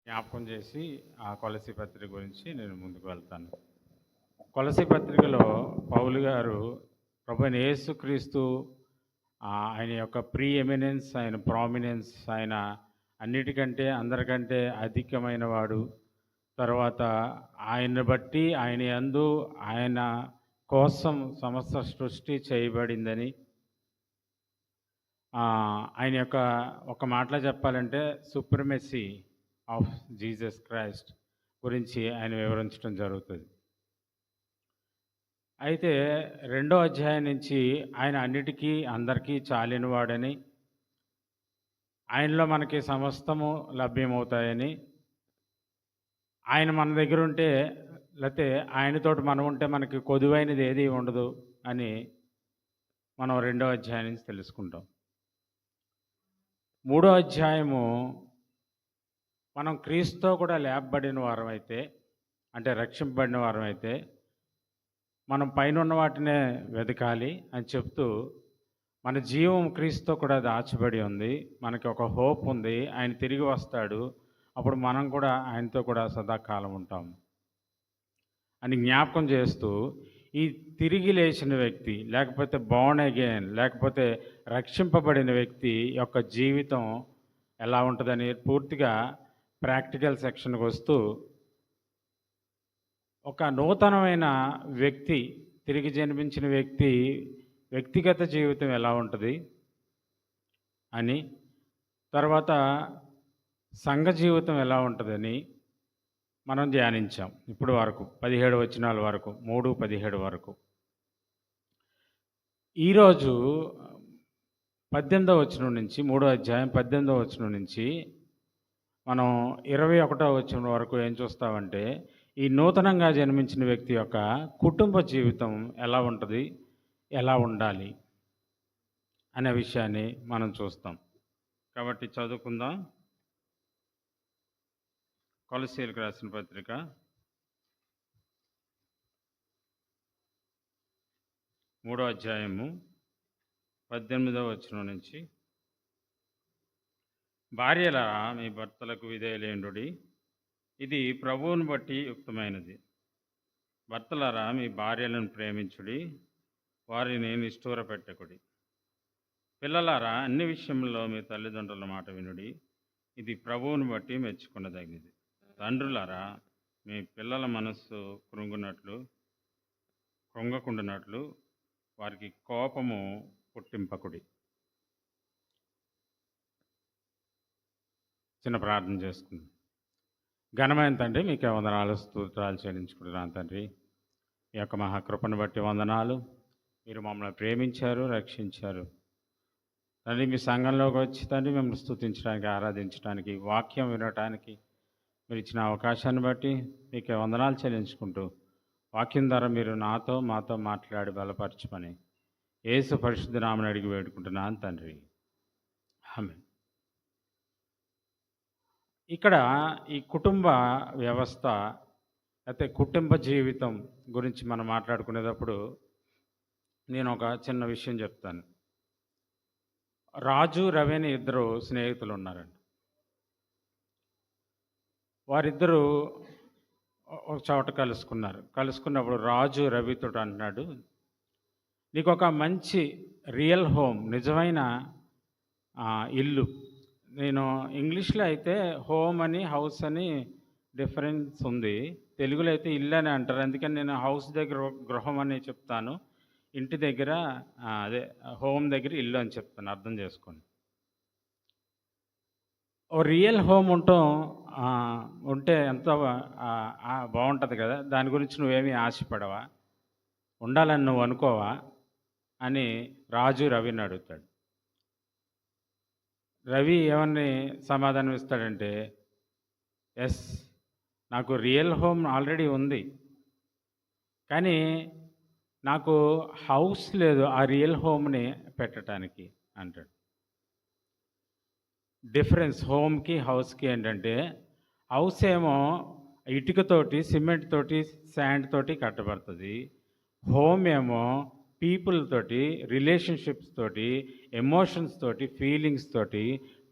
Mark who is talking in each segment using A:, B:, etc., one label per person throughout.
A: జ్ఞాపకం చేసి ఆ కొలసీ పత్రిక గురించి నేను ముందుకు వెళ్తాను. కొలసీ పత్రికలో పౌలు గారు ప్రభువైన యేసుక్రీస్తు ఆయన యొక్క ప్రీ ఎమినెన్స్, ఆయన ప్రామినెన్స్, ఆయన అన్నిటికంటే అందరికంటే అధికమైన వాడు. తర్వాత ఆయన్ని బట్టి ఆయన యందు ఆయన కోసం సమస్త సృష్టి చేయబడిందని, ఆయన యొక్క ఒక మాటలో చెప్పాలంటే సుప్రమెసీ ఆఫ్ జీసస్ క్రైస్ట్ గురించి ఆయన వివరించడం జరుగుతుంది. అయితే 2వ అధ్యాయం నుంచి ఆయన అన్నిటికీ అందరికీ చాలినవాడని, ఆయనలో మనకి సమస్తము లభ్యమవుతాయని, ఆయన మన దగ్గర ఉంటే లేకపోతే ఆయనతోటి మనం ఉంటే మనకి కొదువైనది ఏది ఉండదు అని మనం 2వ అధ్యాయం నుంచి తెలుసుకుంటాం. 3వ అధ్యాయము మనం క్రీస్తుతో కూడా లేపబడిన వారం అయితే, అంటే రక్షింపబడిన వారం అయితే మనం పైన ఉన్న వాటినే వెతకాలి అని చెప్తూ, మన జీవం క్రీస్తుతో కూడా దాచబడి ఉంది, మనకి ఒక హోప్ ఉంది, ఆయన తిరిగి వస్తాడు, అప్పుడు మనం కూడా ఆయనతో కూడా సదాకాలం ఉంటాం అని జ్ఞాపకం చేస్తూ, ఈ తిరిగి లేచిన వ్యక్తి లేకపోతే బోర్న్ అగైన్ లేకపోతే రక్షింపబడిన వ్యక్తి యొక్క జీవితం ఎలా ఉంటుందని పూర్తిగా ప్రాక్టికల్ సెక్షన్కి వస్తూ, ఒక నూతనమైన వ్యక్తి, తిరిగి జన్మించిన వ్యక్తి వ్యక్తిగత జీవితం ఎలా ఉంటుంది అని, తర్వాత సంఘ జీవితం ఎలా ఉంటుందని మనం ధ్యానించాం ఇప్పుడు వరకు 17 వచనాల వరకు, 3-17 వరకు. ఈరోజు 18వ వచనం నుంచి, 3వ అధ్యాయం 18వ వచనం నుంచి మనం 21వ వచనం వరకు ఏం చూస్తామంటే, ఈ నూతనంగా జన్మించిన వ్యక్తి యొక్క కుటుంబ జీవితం ఎలా ఉంటుంది, ఎలా ఉండాలి అనే విషయాన్ని మనం చూస్తాం. కాబట్టి చదువుకుందాం. కొలస్సీయులకు రాసిన పత్రిక 3వ అధ్యాయము 18వ వచనం నుంచి, భార్యలారా మీ భర్తలకు విధేయులయుండుడి, ఇది ప్రభువును బట్టి యుక్తమైనది. భర్తలారా మీ భార్యలను ప్రేమించుడి, వారిని నిష్ఠూర పెట్టకుడి. పిల్లలారా అన్ని విషయంలో మీ తల్లిదండ్రుల మాట వినుడి, ఇది ప్రభువును బట్టి మెచ్చుకున్నదగినది. తండ్రులారా మీ పిల్లల మనస్సు కృంగకుండునట్లు వారికి కోపము పుట్టింపకుడి. చిన్న ప్రార్థన చేసుకుందాం. ఘనమైన తండ్రి, మీకే వందనాలు, స్తోత్రాలు చెల్లించుకుంటున్నాను తండ్రి. ఈ యొక్క మహాకృపను బట్టి వందనాలు. మీరు మమ్మల్ని ప్రేమించారు, రక్షించారు తండ్రి. మీ సంఘంలోకి వచ్చి తండ్రి మిమ్మల్ని స్తుతించడానికి, ఆరాధించడానికి, వాక్యం వినటానికి మీరు ఇచ్చిన అవకాశాన్ని బట్టి మీకే వందనాలు చెల్లించుకుంటూ, వాక్యం ద్వారా మీరు మాతో మాట్లాడి బలపరచమని యేసు పరిశుద్ధ నామమున అడిగి వేడుకుంటున్నాను తండ్రి, ఆమేన్. ఇక్కడ ఈ కుటుంబ వ్యవస్థ అయితే కుటుంబ జీవితం గురించి మనం మాట్లాడుకునేటప్పుడు నేను ఒక చిన్న విషయం చెప్తాను. రాజు, రవి అని ఇద్దరు స్నేహితులు ఉన్నారండి. వారిద్దరూ ఒక చోట కలుసుకున్నప్పుడు రాజు రవితో అంటున్నాడు, నీకు ఒక మంచి రియల్ హోమ్, నిజమైన ఇల్లు. నేను ఇంగ్లీష్లో అయితే హోమ్ అని, హౌస్ అని డిఫరెన్స్ ఉంది, తెలుగులో అయితే ఇల్లు అని అంటారు. అందుకని నేను హౌస్ దగ్గర గృహం అని చెప్తాను, ఇంటి దగ్గర అదే హోమ్ దగ్గర ఇల్లు అని చెప్తాను, అర్థం చేసుకోండి. ఓ రియల్ హోమ్ ఉంటే ఎంతో బాగుంటుంది కదా, దాని గురించి నువ్వేమీ ఆశపడవా, ఉండాలని నువ్వు అనుకోవా అని రాజు రవిని అడుగుతాడు. రవి ఏమని సమాధానం ఇస్తాడంటే, ఎస్, నాకు రియల్ హోమ్ ఆల్రెడీ ఉంది, కానీ నాకు హౌస్ లేదు ఆ రియల్ హోమ్ని పెట్టడానికి అంటాడు. డిఫరెన్స్ హోమ్కి హౌస్కి ఏంటంటే, హౌస్ ఏమో ఇటుకతోటి, సిమెంట్ తోటి, శాండ్ తోటి కట్టబడుతుంది. హోమ్ ఏమో పీపుల్ తోటి, రిలేషన్షిప్స్ తోటి, ఎమోషన్స్ తోటి, ఫీలింగ్స్ తోటి,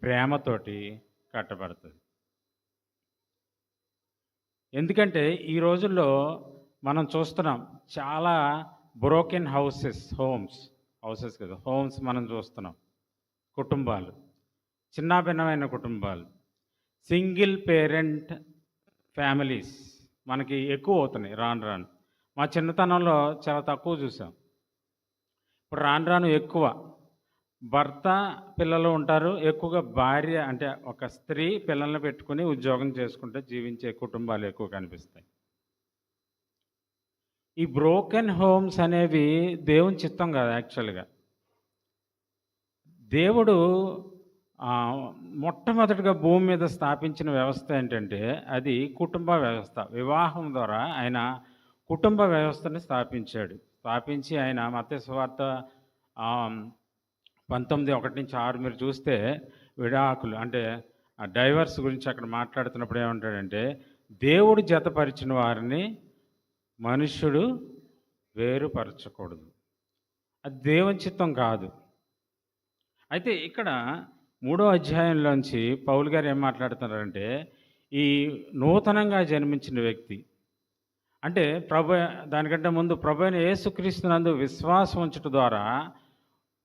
A: ప్రేమతోటి కట్టబడుతుంది. ఎందుకంటే ఈ రోజుల్లో మనం చూస్తున్నాం చాలా బ్రోకెన్ హౌసెస్ కదా, హోమ్స్ మనం చూస్తున్నాం. కుటుంబాలు, చిన్నాభిన్నమైన కుటుంబాలు, సింగిల్ పేరెంట్ ఫ్యామిలీస్ మనకి ఎక్కువ అవుతున్నాయి రాను రాను. మా చిన్నతనంలో చాలా తక్కువ చూసాం. ఇప్పుడు రాను రాను ఎక్కువ. భర్త, పిల్లలు ఉంటారు. ఎక్కువగా భార్య అంటే ఒక స్త్రీ పిల్లల్ని పెట్టుకొని ఉద్యోగం చేసుకుంటే జీవించే కుటుంబాలు ఎక్కువ కనిపిస్తాయి. ఈ బ్రోకెన్ హోమ్స్ అనేవి దేవుని చిత్తం కాదు యాక్చువల్‌గా. దేవుడు మొట్టమొదటిగా భూమి మీద స్థాపించిన వ్యవస్థ ఏంటంటే అది కుటుంబ వ్యవస్థ. వివాహం ద్వారా ఆయన కుటుంబ వ్యవస్థని స్థాపించాడు. స్థాపించి ఆయన మత్తయి సువార్త 19:1-6 మీరు చూస్తే విడాకులు అంటే డైవర్స్ గురించి అక్కడ మాట్లాడుతున్నప్పుడు ఏమంటాడంటే, దేవుడు జతపరిచిన వారిని మనుష్యుడు వేరుపరచకూడదు. అది దేవుని చిత్తం కాదు. అయితే ఇక్కడ 3వ అధ్యాయంలోంచి పౌలు గారు ఏం మాట్లాడుతున్నారంటే, ఈ నూతనంగా జన్మించిన వ్యక్తి అంటే దానికంటే ముందు ప్రభు అయిన యేసుక్రీస్తునందు విశ్వాసం ఉంచడం ద్వారా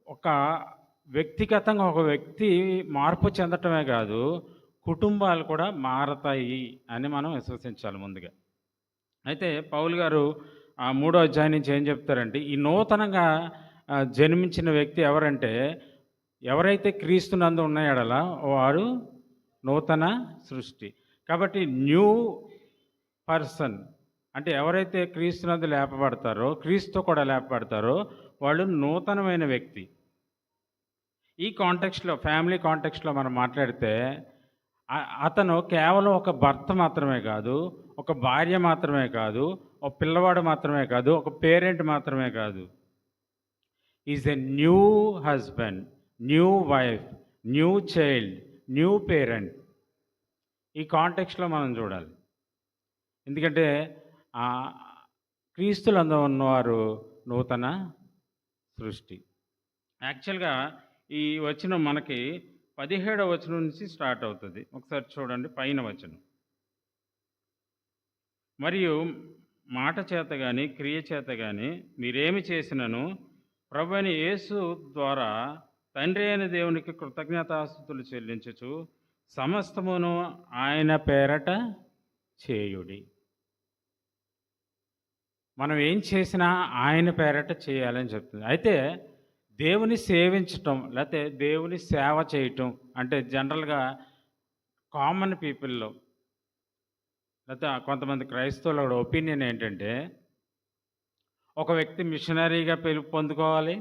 A: ఒక వ్యక్తిగతంగా ఒక వ్యక్తి మార్పు చెందటమే కాదు, కుటుంబాలు కూడా మారతాయి అని మనం విశ్వసించాలి ముందుగా. అయితే పౌలు గారు 3వ అధ్యాయం నుంచి ఏం చెప్తారంటే, ఈ నూతనంగా జన్మించిన వ్యక్తి ఎవరంటే, ఎవరైతే క్రీస్తునందు ఉన్న యెడల వారు నూతన సృష్టి. కాబట్టి న్యూ పర్సన్ అంటే ఎవరైతే క్రీస్తునందు లేపబడతారో, క్రీస్తు కూడా లేపబడతారో వాళ్ళు నూతనమైన వ్యక్తి. ఈ కాంటెక్స్ట్‌లో ఫ్యామిలీ కాంటెక్స్ట్‌లో మనం మాట్లాడితే అతను కేవలం ఒక భర్త మాత్రమే కాదు, ఒక భార్య మాత్రమే కాదు, ఒక పిల్లవాడు మాత్రమే కాదు, ఒక పేరెంట్ మాత్రమే కాదు. Is a new husband, new wife, new child, new parent. ఈ కాంటెక్స్ట్‌లో మనం చూడాలి. ఎందుకంటే క్రీస్తులందు ఉన్నవారు నూతన సృష్టి. యాక్చువల్‌గా ఈ వచనం మనకి 17వ వచనం నుంచి స్టార్ట్ అవుతుంది. ఒకసారి చూడండి పైన వచనం. మరియు మాట చేత కానీ క్రియ చేత కానీ మీరేమి చేసినను ప్రభువైన యేసు ద్వారా తండ్రి అయిన దేవునికి కృతజ్ఞతాస్తుతులు చెల్లించుచు సమస్తమును ఆయన పేరట చేయుడి. మనం ఏం చేసినా ఆయన పేరట చేయాలని చెప్తుంది. అయితే దేవుని సేవించటం లేకపోతే దేవుని సేవ చేయటం అంటే జనరల్గా కామన్ పీపుల్లో లేకపోతే కొంతమంది క్రైస్తవుల ఒపీనియన్ ఏంటంటే, ఒక వ్యక్తి మిషనరీగా పిలుపు పొందుకోవాలి,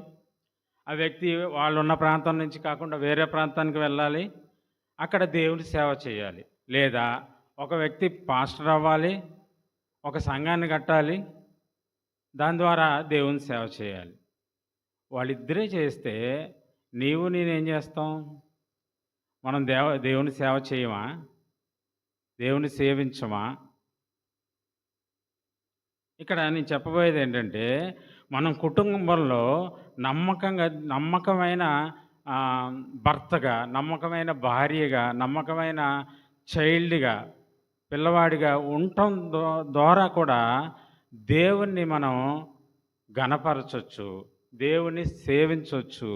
A: ఆ వ్యక్తి వాళ్ళు ఉన్న ప్రాంతం నుంచి కాకుండా వేరే ప్రాంతానికి వెళ్ళాలి, అక్కడ దేవుని సేవ చేయాలి. లేదా ఒక వ్యక్తి పాస్టర్ అవ్వాలి, ఒక సంఘాన్ని కట్టాలి, దాని ద్వారా దేవుని సేవ చేయాలి. వాళ్ళిద్దరే చేస్తే నీవు నేనేం చేస్తాం? మనం దేవుని సేవ చేయమా? దేవుని సేవించమా? ఇక్కడ నేను చెప్పబోయేది ఏంటంటే, మనం కుటుంబంలో నమ్మకమైన భర్తగా, నమ్మకమైన భార్యగా, నమ్మకమైన చైల్డ్గా, పిల్లవాడిగా ఉండటం ద్వారా కూడా దేవుణ్ణి మనం ఘనపరచొచ్చు, దేవుని సేవించవచ్చు.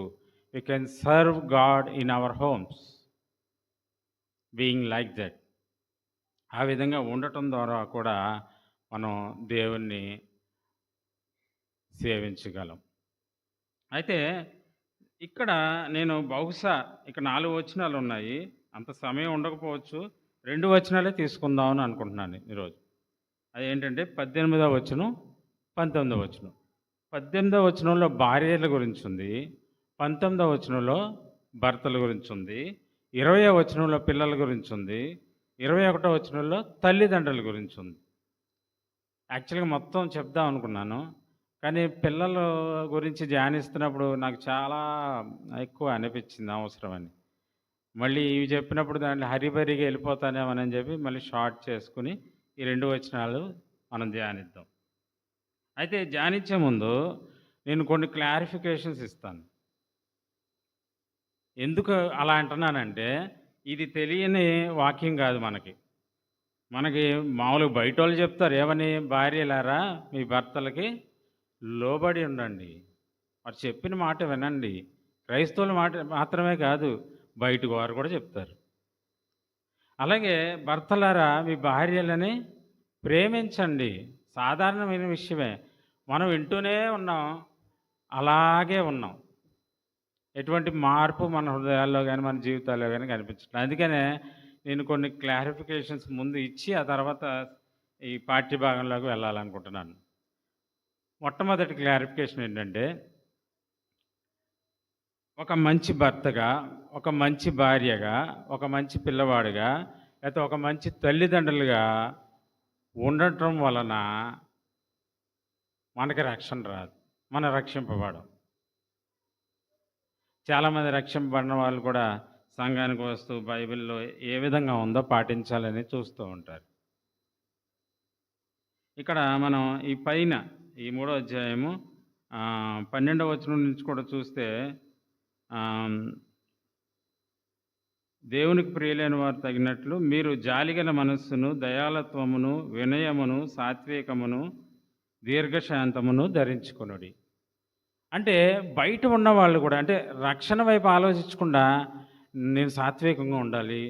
A: We can serve God in our homes, being like that. ఆ విధంగా ఉండటం ద్వారా కూడా మనం దేవుణ్ణి సేవించగలం. అయితే ఇక్కడ నేను బహుశా ఇక 4 వచనాలు ఉన్నాయి, అంత సమయం ఉండకపోవచ్చు, 2 వచనాలే తీసుకుందామని అనుకుంటున్నాను ఈరోజు. అదేంటంటే 18వ వచనం, 19వ వచనం. 18వ వచనంలో భార్యల గురించి ఉంది, 19వ వచనంలో భర్తల గురించి ఉంది, 20వ వచనంలో పిల్లల గురించి ఉంది, 21వ వచనంలో తల్లిదండ్రుల గురించి ఉంది. యాక్చువల్గా మొత్తం చెప్దాం అనుకున్నాను, కానీ పిల్లల గురించి ధ్యానిస్తున్నప్పుడు నాకు చాలా ఎక్కువ అనిపించింది అవసరమని. మళ్ళీ ఇవి చెప్పినప్పుడు దాంట్లో హరిబరిగా వెళ్ళిపోతానేమని చెప్పి మళ్ళీ షార్ట్ చేసుకుని ఈ 2 వచనాలు మనం ధ్యానిద్దాం. అయితే ధ్యానించే ముందు నేను కొన్ని క్లారిఫికేషన్స్ ఇస్తాను. ఎందుకు అలా అంటున్నానంటే, ఇది తెలియని వాక్యం కాదు మనకి. మనకి మామూలుగా బయటోళ్ళు చెప్తారు ఏమని, భార్యలారా మీ భర్తలకి లోబడి ఉండండి. వారు చెప్పిన మాట వినండి. క్రైస్తవుల మాట మాత్రమే కాదు, బయట వారు కూడా చెప్తారు. అలాగే భర్తలారా మీ భార్యలని ప్రేమించండి. సాధారణమైన విషయమే. మనం వింటూనే ఉన్నాం. అలాగే ఉన్నాం. ఎటువంటి మార్పు మన హృదయాల్లో గాని, మన జీవితాల్లో గాని కనిపించట్లేదు. అందుకనే నేను కొన్ని క్లారిఫికేషన్స్ ముందు ఇచ్చి, ఆ తర్వాత ఈ పాఠ్య భాగంలోకి వెళ్ళాలనుకుంటున్నాను. మొట్టమొదటి క్లారిఫికేషన్ ఏంటంటే, ఒక మంచి భర్తగా, ఒక మంచి భార్యగా, ఒక మంచి పిల్లవాడిగా, లేకపోతే ఒక మంచి తల్లిదండ్రులుగా ఉండటం వలన మనకి రక్షణ రాదు. మనం రక్షింపబడం. చాలామంది రక్షింపబడిన వాళ్ళు కూడా సంఘానికి వస్తూ బైబిల్‌లో ఏ విధంగా ఉందో పాటించాలని చూస్తూ ఉంటారు. ఇక్కడ మనం ఈ పైన ఈ 3వ అధ్యాయము 12వ వచనం నుంచి కూడా చూస్తే ఆహ్, దేవునికి ప్రియులైన వారు తగినట్లు మీరు జాలిగల మనస్సును, దయాళత్వమును, వినయమును, సాత్వికమును, దీర్ఘశాంతమును ధరించుకొనుడి. అంటే బయట ఉన్నవాళ్ళు కూడా అంటే రక్షణ వైపు ఆలోచించకుండా నేను సాత్వికంగా ఉండాలి,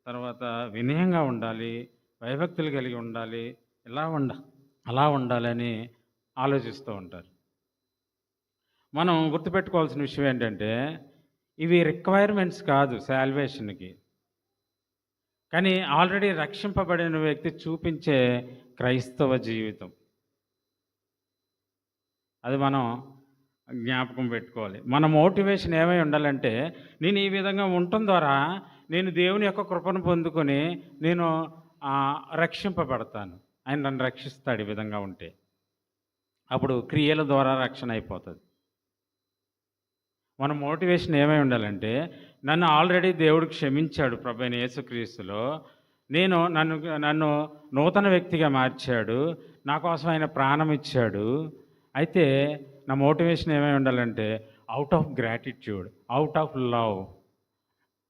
A: తర్వాత వినయంగా ఉండాలి, భయభక్తులు కలిగి ఉండాలి, ఇలా అలా ఉండాలని ఆలోచిస్తూ ఉంటారు. మనం గుర్తుపెట్టుకోవాల్సిన విషయం ఏంటంటే, ఇవి రిక్వైర్మెంట్స్ కాదు సాల్వేషన్‌కి. కానీ ఆల్రెడీ రక్షింపబడిన వ్యక్తి చూపించే క్రైస్తవ జీవితం. అది మనం జ్ఞాపకం పెట్టుకోవాలి. మన మోటివేషన్ ఏమై ఉండాలంటే, నేను ఈ విధంగా ఉండటం ద్వారా నేను దేవుని యొక్క కృపను పొందుకొని నేను రక్షింపబడతాను. ఆయన నన్ను రక్షిస్తాడు ఈ విధంగా ఉంటే. అప్పుడు క్రియల ద్వారా రక్షణ అయిపోతుంది. మన మోటివేషన్ ఏమై ఉండాలంటే, నన్ను ఆల్రెడీ దేవుడు క్షమించాడు ప్రభువైన యేసుక్రీస్తులో. నన్ను నన్ను నూతన వ్యక్తిగా మార్చాడు. నా కోసం ఆయన ప్రాణం ఇచ్చాడు. అయితే నా మోటివేషన్ ఏమై ఉండాలంటే, out of gratitude, out of love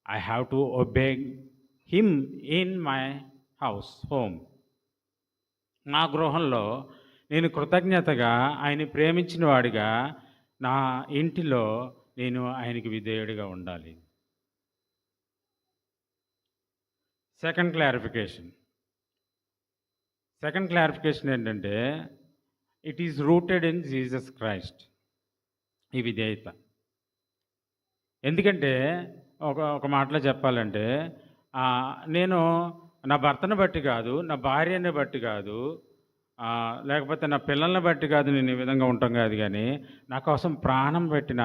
A: I have to obey him in my home. నా గృహంలో నేను కృతజ్ఞతగా ఆయన్ని ప్రేమించిన వాడిగా నా ఇంటిలో నేను ఆయనకి విధేయుడిగా ఉండాలి. సెకండ్ క్లారిఫికేషన్ ఏంటంటే, it is rooted in Jesus Christ. ఈ విధేయత. ఎందుకంటే ఒక మాటలో చెప్పాలంటే, నేను నా భర్తను బట్టి కాదు, నా భార్యని బట్టి కాదు, లేకపోతే నా పిల్లల్ని బట్టి కాదు నేను ఈ విధంగా ఉంటాం కాదు, కానీ నా కోసం ప్రాణం పెట్టిన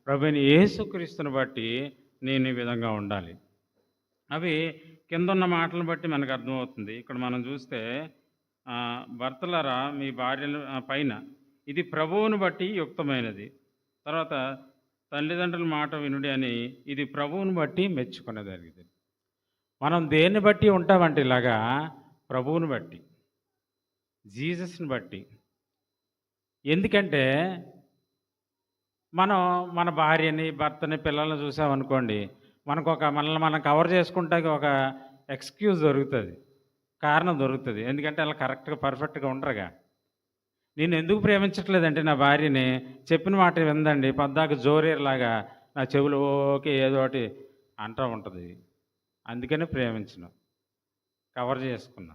A: ప్రభువైన యేసుక్రీస్తుని బట్టి నేను ఈ విధంగా ఉండాలి. అవి కిందున్న మాటలను బట్టి మనకు అర్థమవుతుంది. ఇక్కడ మనం చూస్తే భర్తలారా మీ భార్యలు పైన ఇది ప్రభువును బట్టి యుక్తమైనది. తర్వాత తల్లిదండ్రుల మాట వినుడి అని ఇది ప్రభువును బట్టి మెచ్చుకునేదగినది. మనం దేన్ని బట్టి ఉంటామంటే ఇలాగా ప్రభువుని బట్టి, జీసస్ని బట్టి. ఎందుకంటే మనం మన భార్యని, భర్తని, పిల్లల్ని చూసామనుకోండి, మనల్ని మనం కవర్ చేసుకుంటానికి ఒక ఎక్స్క్యూజ్ దొరుకుతుంది, కారణం దొరుకుతుంది. ఎందుకంటే అలా కరెక్ట్గా పర్ఫెక్ట్గా ఉండరుగా. నేను ఎందుకు ప్రేమించట్లేదంటే నా భార్యని చెప్పిన మాట విందండి, పద్దాక జోరీర్లాగా నా చెవులు ఓకే ఏదో ఒకటి అంటూ ఉంటుంది. అందుకని ప్రేమించను, కవర్ చేసుకున్నా.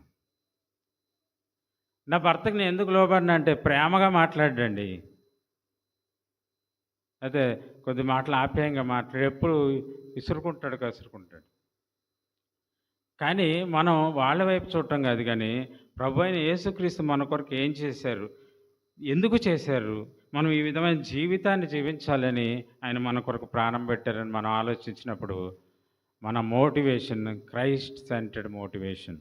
A: నా భర్తకి నేను ఎందుకు లోబడినా అంటే ప్రేమగా మాట్లాడండి, అయితే కొద్ది మాటలు ఆప్యాయంగా మాట్లాడి ఎప్పుడు కసురుకుంటాడు. కానీ మనం వాళ్ళ వైపు చూడటం కాదు, కానీ ప్రభువైన యేసుక్రీస్తు మన కొరకు ఏం చేశారు, ఎందుకు చేశారు, మనం ఈ విధమైన జీవితాన్ని జీవించాలని ఆయన మన కొరకు ప్రాణం పెట్టారని మనం ఆలోచించినప్పుడు మన మోటివేషన్ క్రైస్ట్ సెంటర్డ్ మోటివేషన్.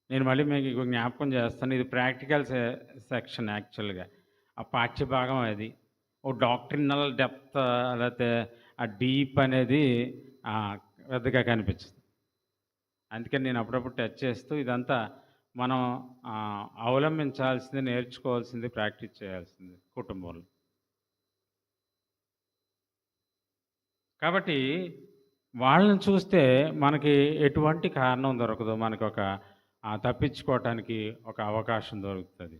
A: నేను మళ్ళీ మీకు జ్ఞాపకం చేస్తాను, ఇది ప్రాక్టికల్ సెక్షన్ యాక్చువల్గా. ఆ పాఠ్య భాగం అది. ఓ డాక్ట్రినల్ డెప్త్ లేకపోతే ఆ డీప్ అనేది పెద్దగా కనిపించదు. అందుకని నేను అప్పుడప్పుడు టచ్ చేస్తూ ఇదంతా మనం అవలంబించాల్సింది, నేర్చుకోవాల్సింది, ప్రాక్టీస్ చేయాల్సింది కుటుంబంలో. కాబట్టి వాళ్ళని చూస్తే మనకి ఎటువంటి కారణం దొరకదు. మనకొక తప్పించుకోవటానికి ఒక అవకాశం దొరుకుతది.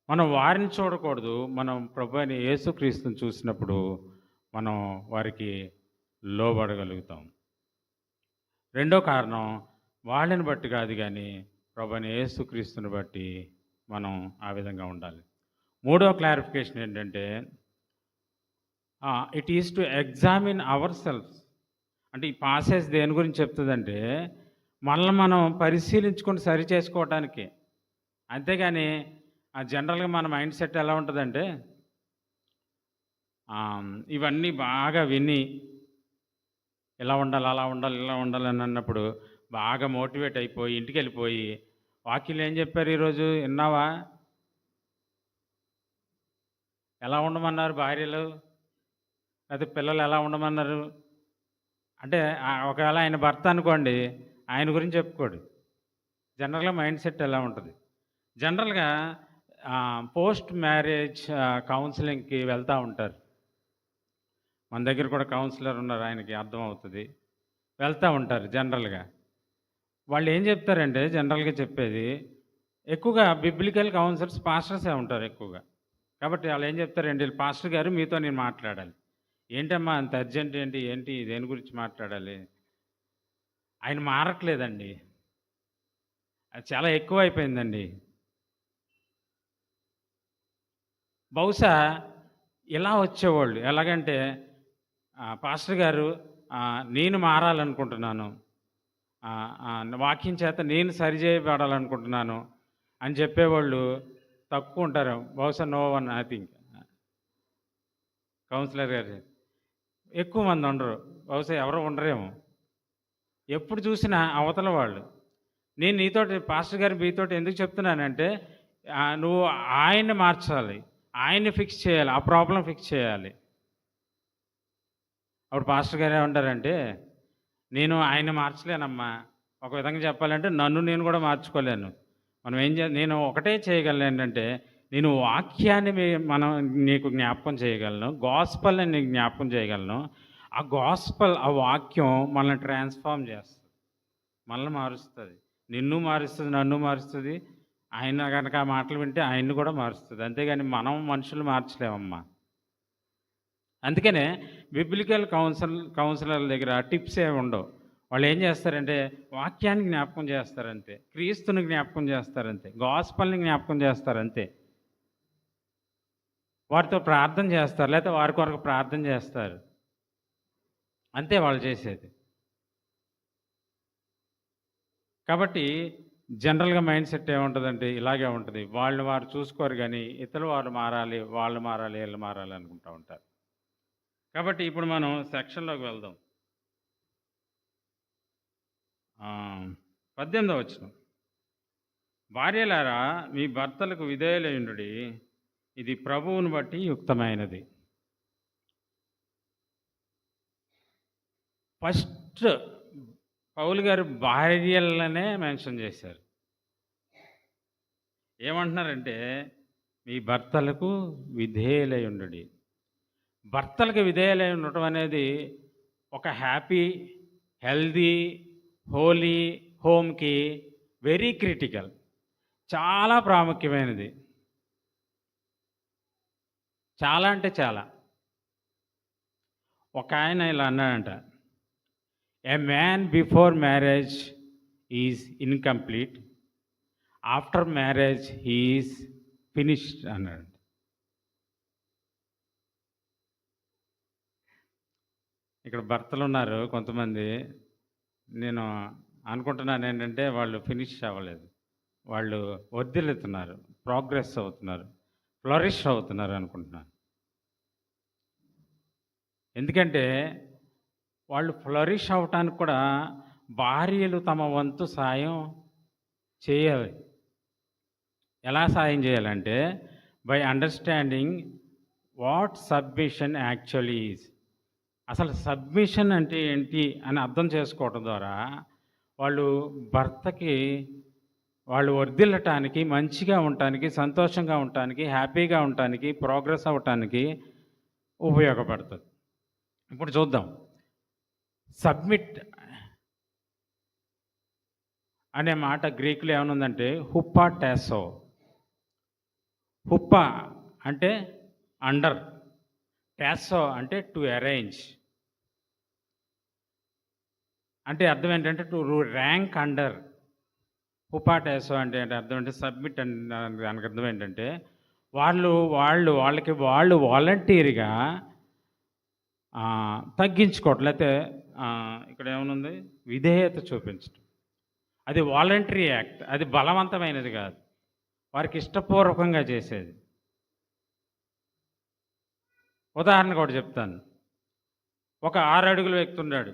A: మనం వారిని చూడకూడదు. మనం ప్రభువైన యేసుక్రీస్తుని చూసినప్పుడు మనం వారికి లోబడగలుగుతాం. రెండో కారణం వాళ్ళని బట్టి కాదు గానీ, ప్రభువైన యేసుక్రీస్తుని బట్టి మనం ఆ విధంగా ఉండాలి. మూడో క్లారిఫికేషన్ ఏంటంటే, it is to examine our selfs. అంటే ఈ పాసేజ్ దేని గురించి చెప్తదంటే, మనల్ని మనం పరిశీలించుకొని సరి చేసుకోవటానికి. అంతేగాని జనరల్‌గా మన మైండ్ సెట్ ఎలా ఉంటదంటే, ఇవన్నీ బాగా విని, ఇలా ఉండాలి, అలా ఉండాలి, ఇలా ఉండాలి అని అన్నప్పుడు బాగా మోటివేట్ అయిపోయి, ఇంటికెళ్ళిపోయి, వాక్యంలో ఏం చెప్పారు ఈరోజు విన్నావా? ఎలా ఉండమన్నారు భార్యలు? లేతే పిల్లలు ఎలా ఉండమన్నారు? అంటే ఒకవేళ ఆయన భర్త అనుకోండి, ఆయన గురించి చెప్పుకోడు. జనరల్‌గా మైండ్ సెట్ ఎలా ఉంటది. జనరల్‌గా పోస్ట్ మ్యారేజ్ కౌన్సెలింగ్‌కి వెళ్తా ఉంటారు. మన దగ్గర కూడా కౌన్సిలర్ ఉన్నారు. ఆయనకి అర్థమవుతది. వెళ్తా ఉంటారు జనరల్‌గా. వాళ్ళు ఏం చెప్తారంటే జనరల్‌గా చెప్పేది, ఎక్కువగా బిబ్లికల్ కౌన్సిలర్స్ పాస్టర్సే ఉంటారు ఎక్కువగా. కాబట్టి వాళ్ళు ఏం చెప్తారంటే, "పాస్టర్ గారు మీతో నేను మాట్లాడాలి." "ఏంటమ్మా అంత అర్జెంట్ ఏంటి? ఏంటి దేని గురించి మాట్లాడాలి?" ఆయన మారట్లేదండి. అది చాలా ఎక్కువైపోయిందండి. బహుశా ఇలా వచ్చేవాళ్ళు. ఎలాగంటే, "పాస్టర్ గారు నేను మారాలనుకుంటున్నాను. వాక్యం చేత నేను సరిచేయబడాలనుకుంటున్నాను" అని చెప్పేవాళ్ళు తక్కువ ఉంటారు. బహుశా no one I think. Counsellor గారు ఎక్కువ మంది ఉండరు. బహుశా ఎవరు ఉండరేమో. ఎప్పుడు చూసినా అవతల వాళ్ళు. నేను నీతోటి పాస్టర్ గారు మీతోటి ఎందుకు చెప్తున్నానంటే, నువ్వు ఆయన్ని మార్చాలి. ఆయన్ని ఫిక్స్ చేయాలి. ఆ ప్రాబ్లమ్ ఫిక్స్ చేయాలి. అప్పుడు పాస్టర్ గారు ఏమంటారంటే, నేను ఆయన్ని మార్చలేనమ్మా. ఒక విధంగా చెప్పాలంటే నన్ను నేను కూడా మార్చుకోలేను. మనం నేను ఒకటే చేయగలను ఏంటంటే, నేను వాక్యాన్ని మనం నీకు జ్ఞాపకం చేయగలను. గాస్పల్‌ని నీకు జ్ఞాపకం చేయగలను. ఆ గాస్పల్, ఆ వాక్యం మనల్ని ట్రాన్స్‌ఫార్మ్ చేస్తది. మనల్ని మారుస్తది. నిన్ను మారుస్తది, నన్ను మారుస్తది. ఆయన గనక ఆ మాటలు వింటే ఆయన్ని కూడా మారుస్తది. అంతేగాని మనం మనుషులు మార్చలేమమ్మా. అందుకనే బిబ్లికల్ కౌన్సిలర్ల దగ్గర టిప్స్ ఏమి ఉండవు. వాళ్ళు ఏం చేస్తారంటే వాక్యాన్ని జ్ఞాపకం చేస్తారంతే. క్రీస్తుని జ్ఞాపకం చేస్తారంతే. గాస్పల్‌ని జ్ఞాపకం చేస్తారంతే. వారితో ప్రార్థన చేస్తారు. లేకపోతే వారి కొరకు ప్రార్థన చేస్తారు. అంతే వాళ్ళు చేసేది. కాబట్టి జనరల్‌గా మైండ్ సెట్ ఏముంటదంటే ఇలాగే ఉంటది. వాళ్ళని వారు చూసుకోరు గానీ, ఇతరులు వారు మారాలి, వాళ్ళు మారాలి, ఈళ్ళు మారాలి అనుకుంటా ఉంటారు. కాబట్టి ఇప్పుడు మనం సెక్షన్‌లోకి వెళ్దాం. 18వ వచనం. భార్యలారా మీ భర్తలకు విధేయులయుండుడి. ఇది ప్రభువును బట్టి యుక్తమైనది. ఫస్ట్ పౌలు గారు భార్యలనే మెన్షన్ చేశారు. ఏమంటున్నారంటే మీ భర్తలకు విధేయులయుండుడి. భర్తలకు విధేయులై ఉండటం అనేది ఒక హ్యాపీ, హెల్తీ, హోలీ హోమ్‌కి వెరీ క్రిటికల్. చాలా ప్రాముఖ్యమైనది. చాలా అంటే చాలా. ఒకాయన ఇలా అన్నాడంట, "a man before marriage is incomplete. After marriage he is finished" అన్నాడు. ఇక్కడ భర్తలున్నారు కొంతమంది. నేను అనుకుంటున్నాను ఏంటంటే వాళ్ళు ఫినిష్ అవ్వలేదు. వాళ్ళు వర్ధిల్లుతున్నారు, ప్రోగ్రెస్ అవుతున్నారు, ఫ్లరిష్ అవుతున్నారు అనుకుంటున్నాను. ఎందుకంటే వాళ్ళు ఫ్లరిష్ అవ్వటానికి కూడా భార్యలు తమ వంతు సాయం చేయాలి. ఎలా సాయం చేయాలంటే by understanding what submission actually is. అసలు సబ్మిషన్ అంటే ఏంటి అని అర్థం చేసుకోవటం ద్వారా వాళ్ళు భర్తకి వాళ్ళు వర్ధిల్లటానికి, మంచిగా ఉండటానికి, సంతోషంగా ఉండటానికి, హ్యాపీగా ఉండటానికి, ప్రోగ్రెస్ అవ్వటానికి ఉపయోగపడుతుంది. ఇప్పుడు చూద్దాం. సబ్మిట్ అనే మాట గ్రీకులో ఏమనుందంటే హుప్పా టాసో. హుప్పా అంటే అండర్, టాసో అంటే టు అరేంజ్. అంటే అర్థం ఏంటంటే టు ర్యాంక్ అండర్. హుప్పా టాసో అంటే అర్థం అంటే సబ్మిట్ అని దానికి అర్థం ఏంటంటే వాళ్ళకి వాలంటీర్గా తగ్గించుకోవటం, లేకపోతే ఇక్కడ ఏమనుంది విధేయత చూపించడం. అది వాలంటరీ యాక్ట్, అది బలవంతమైనది కాదు, వారికి ఇష్టపూర్వకంగా చేసేది. ఉదాహరణకు ఒకటి చెప్తాను. ఒక 6 అడుగుల వ్యక్తి ఉన్నాడు.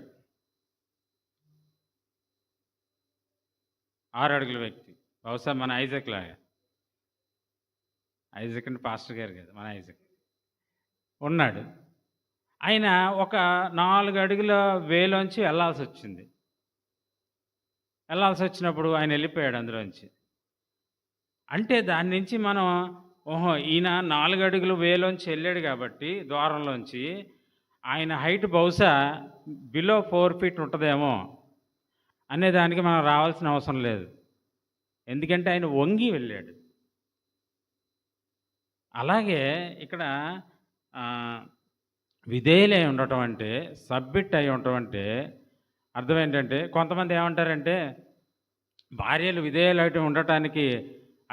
A: 6 అడుగుల వ్యక్తి, బహుశా మన ఐజక్ లాగా. ఐజక్ అంటే పాస్టర్ గారు కదా, మన ఐజక్ ఉన్నాడు. ఆయన ఒక 4 అడుగుల వేలోంచి వెళ్ళాల్సి వచ్చింది. వెళ్ళాల్సి వచ్చినప్పుడు ఆయన వెళ్ళిపోయాడు అందులోంచి. అంటే దాని నుంచి మనం ఓహో ఈయన 4 అడుగుల వేలోంచి వెళ్ళాడు కాబట్టి ద్వారంలోంచి ఆయన హైట్ బహుశా బిలో 4 feet ఉంటుందేమో అనే దానికి మనం రావాల్సిన అవసరం లేదు. ఎందుకంటే ఆయన వంగి వెళ్ళాడు. అలాగే ఇక్కడ విధేయులై ఉండటం అంటే, సబ్మిట్ అయి ఉండటం అంటే అర్థం ఏంటంటే, కొంతమంది ఏమంటారంటే భార్యలు విధేయులు ఉండటానికి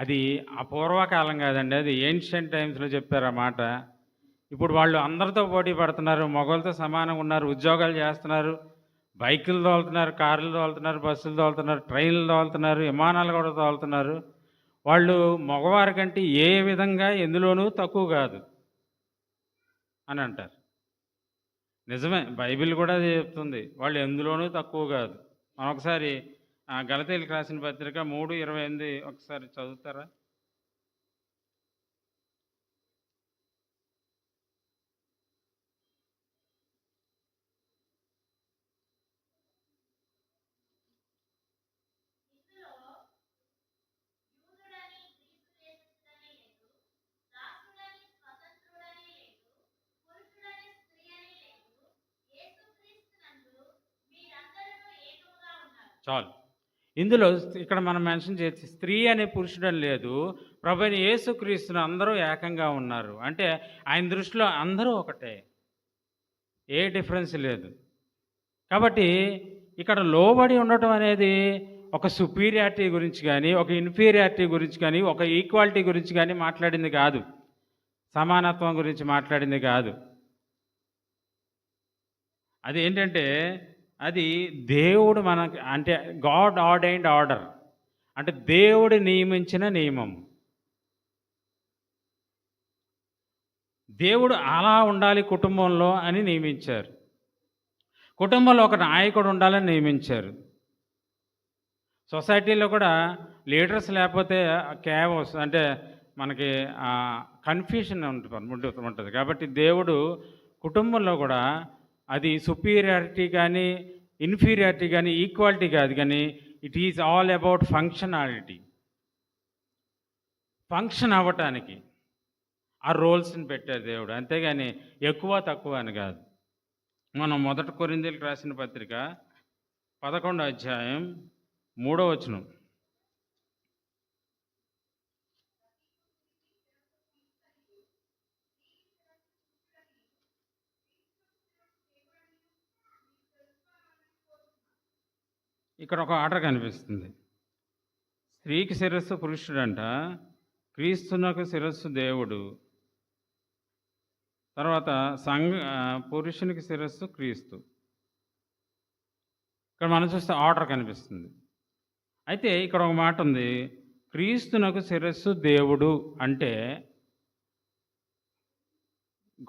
A: అది అపూర్వకాలం కాదండి, అది ఏన్షియంట్ టైమ్స్లో చెప్పారు ఆ మాట. ఇప్పుడు వాళ్ళు అందరితో పోటీ పడుతున్నారు, మగవాళ్ళతో సమానంగా ఉన్నారు, ఉద్యోగాలు చేస్తున్నారు, బైకులు తోలుతున్నారు, కార్లు తోలుతున్నారు, బస్సులు తోలుతున్నారు, ట్రైన్లు తోలుతున్నారు, విమానాలు కూడా తోలుతున్నారు. వాళ్ళు మగవారి కంటే ఏ విధంగా ఎందులోనూ తక్కువ కాదు అని అంటారు. నిజమే, బైబిల్ కూడా అది చెప్తుంది, వాళ్ళు ఎందులోనూ తక్కువ కాదు. మనం ఒకసారి గలతీయులకు రాసిన పత్రిక 3:28 ఒకసారి చదువుతారా? చాలు. ఇందులో ఇక్కడ మనం మెన్షన్ చేసి స్త్రీ అనే పురుషుడని లేదు, ప్రభువైన యేసుక్రీస్తును అందరూ ఏకంగా ఉన్నారు. అంటే ఆయన దృష్టిలో అందరూ ఒకటే, ఏ డిఫరెన్స్ లేదు. కాబట్టి ఇక్కడ లోబడి ఉండటం అనేది ఒక సుపీరియారిటీ గురించి కానీ, ఒక ఇన్ఫీరియారిటీ గురించి కానీ, ఒక ఈక్వాలిటీ గురించి కానీ మాట్లాడింది కాదు, సమానత్వం గురించి మాట్లాడింది కాదు. అది ఏంటంటే అది దేవుడు మనకి, అంటే గాడ్ ఆర్డైన్డ్ ఆర్డర్, అంటే దేవుడు నియమించిన నియమం. దేవుడు అలా ఉండాలి కుటుంబంలో అని నియమించారు. కుటుంబంలో ఒక నాయకుడు ఉండాలని నియమించారు. సొసైటీలో కూడా లీడర్స్ లేకపోతే కేవస్, అంటే మనకి కన్ఫ్యూషన్ ఉంటుంది. కాబట్టి దేవుడు కుటుంబంలో కూడా అది సుపీరియారిటీ కానీ, ఇన్ఫీరియారిటీ కానీ, ఈక్వాలిటీ కాదు, కానీ it is all about functionality. Function అవ్వటానికి ఆ రోల్స్ని పెట్టారు దేవుడు, అంతేగాని ఎక్కువ తక్కువ అని కాదు. మనం 1 కొరింథీయులకు రాసిన పత్రిక 11వ అధ్యాయం 3వ వచనం. ఇక్కడ ఒక ఆర్డర్ కనిపిస్తుంది. స్త్రీకి శిరస్సు పురుషుడంట, క్రీస్తునకు శిరస్సు దేవుడు, తర్వాత పురుషునికి శిరస్సు క్రీస్తు. ఇక్కడ మనం చూస్తే ఆర్డర్ కనిపిస్తుంది. అయితే ఇక్కడ ఒక మాట ఉంది, క్రీస్తునకు శిరస్సు దేవుడు అంటే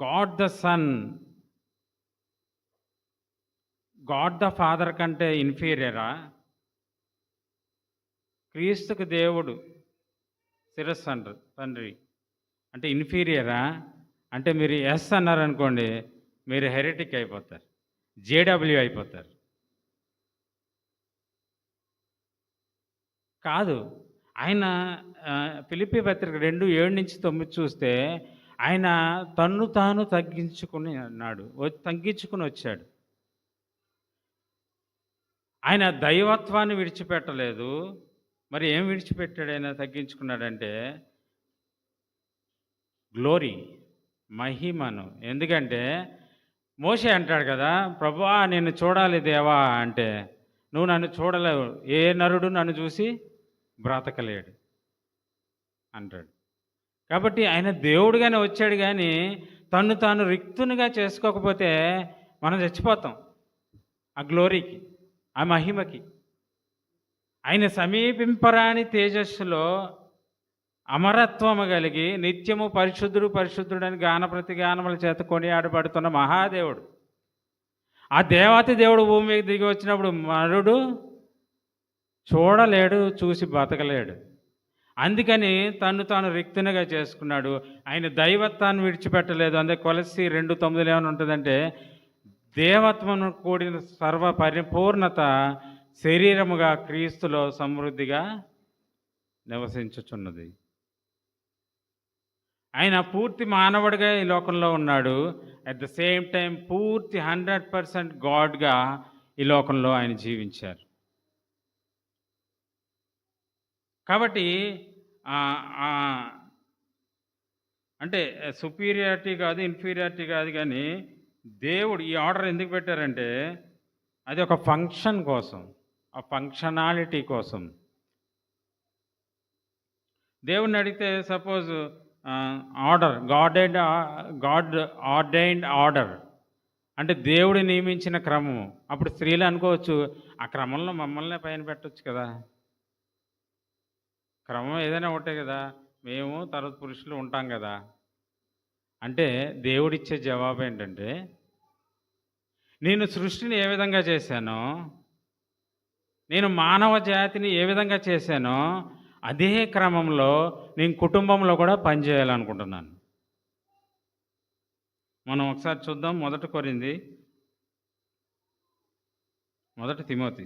A: God the Son, God the Father కంటే ఇన్ఫీరియరా? క్రీస్తుకు దేవుడు శిరస్సు అంటారు తండ్రి అంటే ఇన్ఫీరియరా? అంటే మీరు ఎస్ అన్నారనుకోండి, మీరు హెరిటిక్ అయిపోతారు, జేడబ్ల్యూ అయిపోతారు. కాదు. ఆయన ఫిలిప్పీ పత్రిక 2:7-9 చూస్తే ఆయన తన్ను తాను తగ్గించుకుని అన్నాడు, తగ్గించుకుని వచ్చాడు. ఆయన దైవత్వాన్ని విడిచిపెట్టలేదు. మరి ఏం విడిచిపెట్టాడు ఆయన తగ్గించుకున్నాడంటే గ్లోరీ, మహిమను. ఎందుకంటే మోషే అంటాడు కదా, ప్రభువా నిన్ను చూడాలి దేవా అంటే, నువ్వు నన్ను చూడలేవు, ఏ నరుడు నన్ను చూసి బ్రతకలేడు అంటాడు. కాబట్టి ఆయన దేవుడుగానే వచ్చాడు, కానీ తన్ను తాను రిక్తునిగా చేసుకోకపోతే మనం చచ్చిపోతాం ఆ గ్లోరీకి, ఆ మహిమకి. ఆయన సమీపింపరాని తేజస్సులో అమరత్వము కలిగి నిత్యము పరిశుద్ధుడు పరిశుద్ధుడని గాన ప్రతిగానముల చేత కొనియాడబడుతున్న మహాదేవుడు. ఆ దేవాతి దేవుడు భూమి మీద దిగి వచ్చినప్పుడు నరుడు చూడలేడు, చూసి బతకలేడు. అందుకని తను తాను రిక్తునిగా చేసుకున్నాడు. ఆయన దైవత్వాన్ని విడిచిపెట్టలేదు. అందుకే కొలస్సీ 2:9 ఏమైనా ఉంటుందంటే, దేవత్వము కూడిన సర్వ పరిపూర్ణత శరీరముగా క్రీస్తులో సమృద్ధిగా నివసించుచున్నది. ఆయన పూర్తి మానవుడిగా ఈ లోకంలో ఉన్నాడు. అట్ ద సేమ్ టైం పూర్తి 100% గాడ్గా ఈ లోకంలో ఆయన జీవించారు. కాబట్టి అంటే సుపీరియారిటీ కాదు, ఇన్ఫీరియారిటీ కాదు, కానీ దేవుడు ఈ ఆర్డర్ ఎందుకు పెట్టారంటే అది ఒక ఫంక్షన్ కోసం, ఆ ఫంక్షనాలిటీ కోసం. దేవుడిని అడిగితే suppose order, God ordained order అంటే దేవుడు నియమించిన క్రమము. అప్పుడు స్త్రీలు అనుకోవచ్చు, ఆ క్రమంలో మమ్మల్నే పైన పెట్టవచ్చు కదా, క్రమం ఏదైనా ఒకటే కదా, మేము తర్వాత పురుషులు ఉంటాం కదా. అంటే దేవుడిచ్చే జవాబు ఏంటంటే, నేను సృష్టిని ఏ విధంగా చేశానో, నేను మానవ జాతిని ఏ విధంగా చేశానో, అదే క్రమంలో నేను కుటుంబంలో కూడా పనిచేయాలనుకుంటున్నాను. మనం ఒకసారి చూద్దాం. మొదటి తిమోతి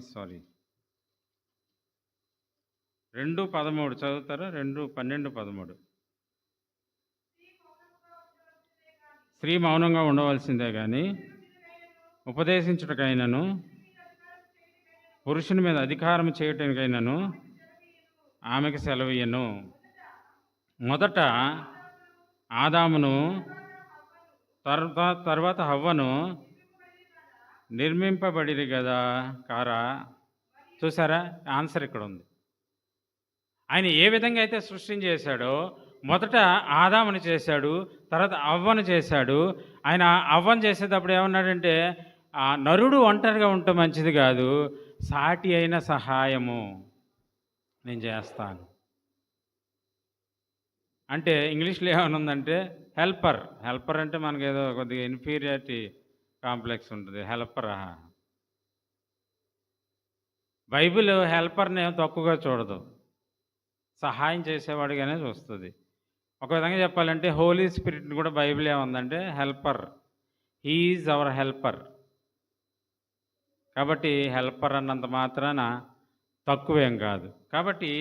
A: 2:13 చదువుతారా? 2:12-13. స్త్రీ మౌనంగా ఉండవలసిందే కానీ ఉపదేశించుటకైనను, పురుషుని మీద అధికారం చేయటానికైనను ఆమెకు సెలవీయను. మొదట ఆదామును, తర్వాత హవ్వను నిర్మింపబడిరి కదా కారా. చూసారా, ఆన్సర్ ఇక్కడ ఉంది. ఆయన ఏ విధంగా అయితే సృష్టిని చేశాడో, మొదట ఆదాముని చేశాడు, తర్వాత అవ్వను చేశాడు. ఆయన అవ్వను చేసేటప్పుడు ఏమన్నాడంటే, ఆ నరుడు ఒంటరిగా ఉంటే మంచిది కాదు, సాటి అయిన సహాయము నేను చేస్తాను అంటే, ఇంగ్లీష్లో ఏమనుందంటే హెల్పర్ అంటే మనకి ఏదో కొద్దిగా ఇన్ఫీరియారిటీ కాంప్లెక్స్ ఉంటుంది. బైబిల్ హెల్పర్ని ఏమో తక్కువగా చూడదు, సహాయం చేసేవాడిగానే చూస్తుంది. ఒక విధంగా చెప్పాలంటే హోలీ స్పిరిట్ని కూడా బైబిల్ ఏముందంటే helper, he is our helper. కాబట్టి హెల్పర్ అన్నంత మాత్రాన తక్కువేం కాదు. కాబట్టి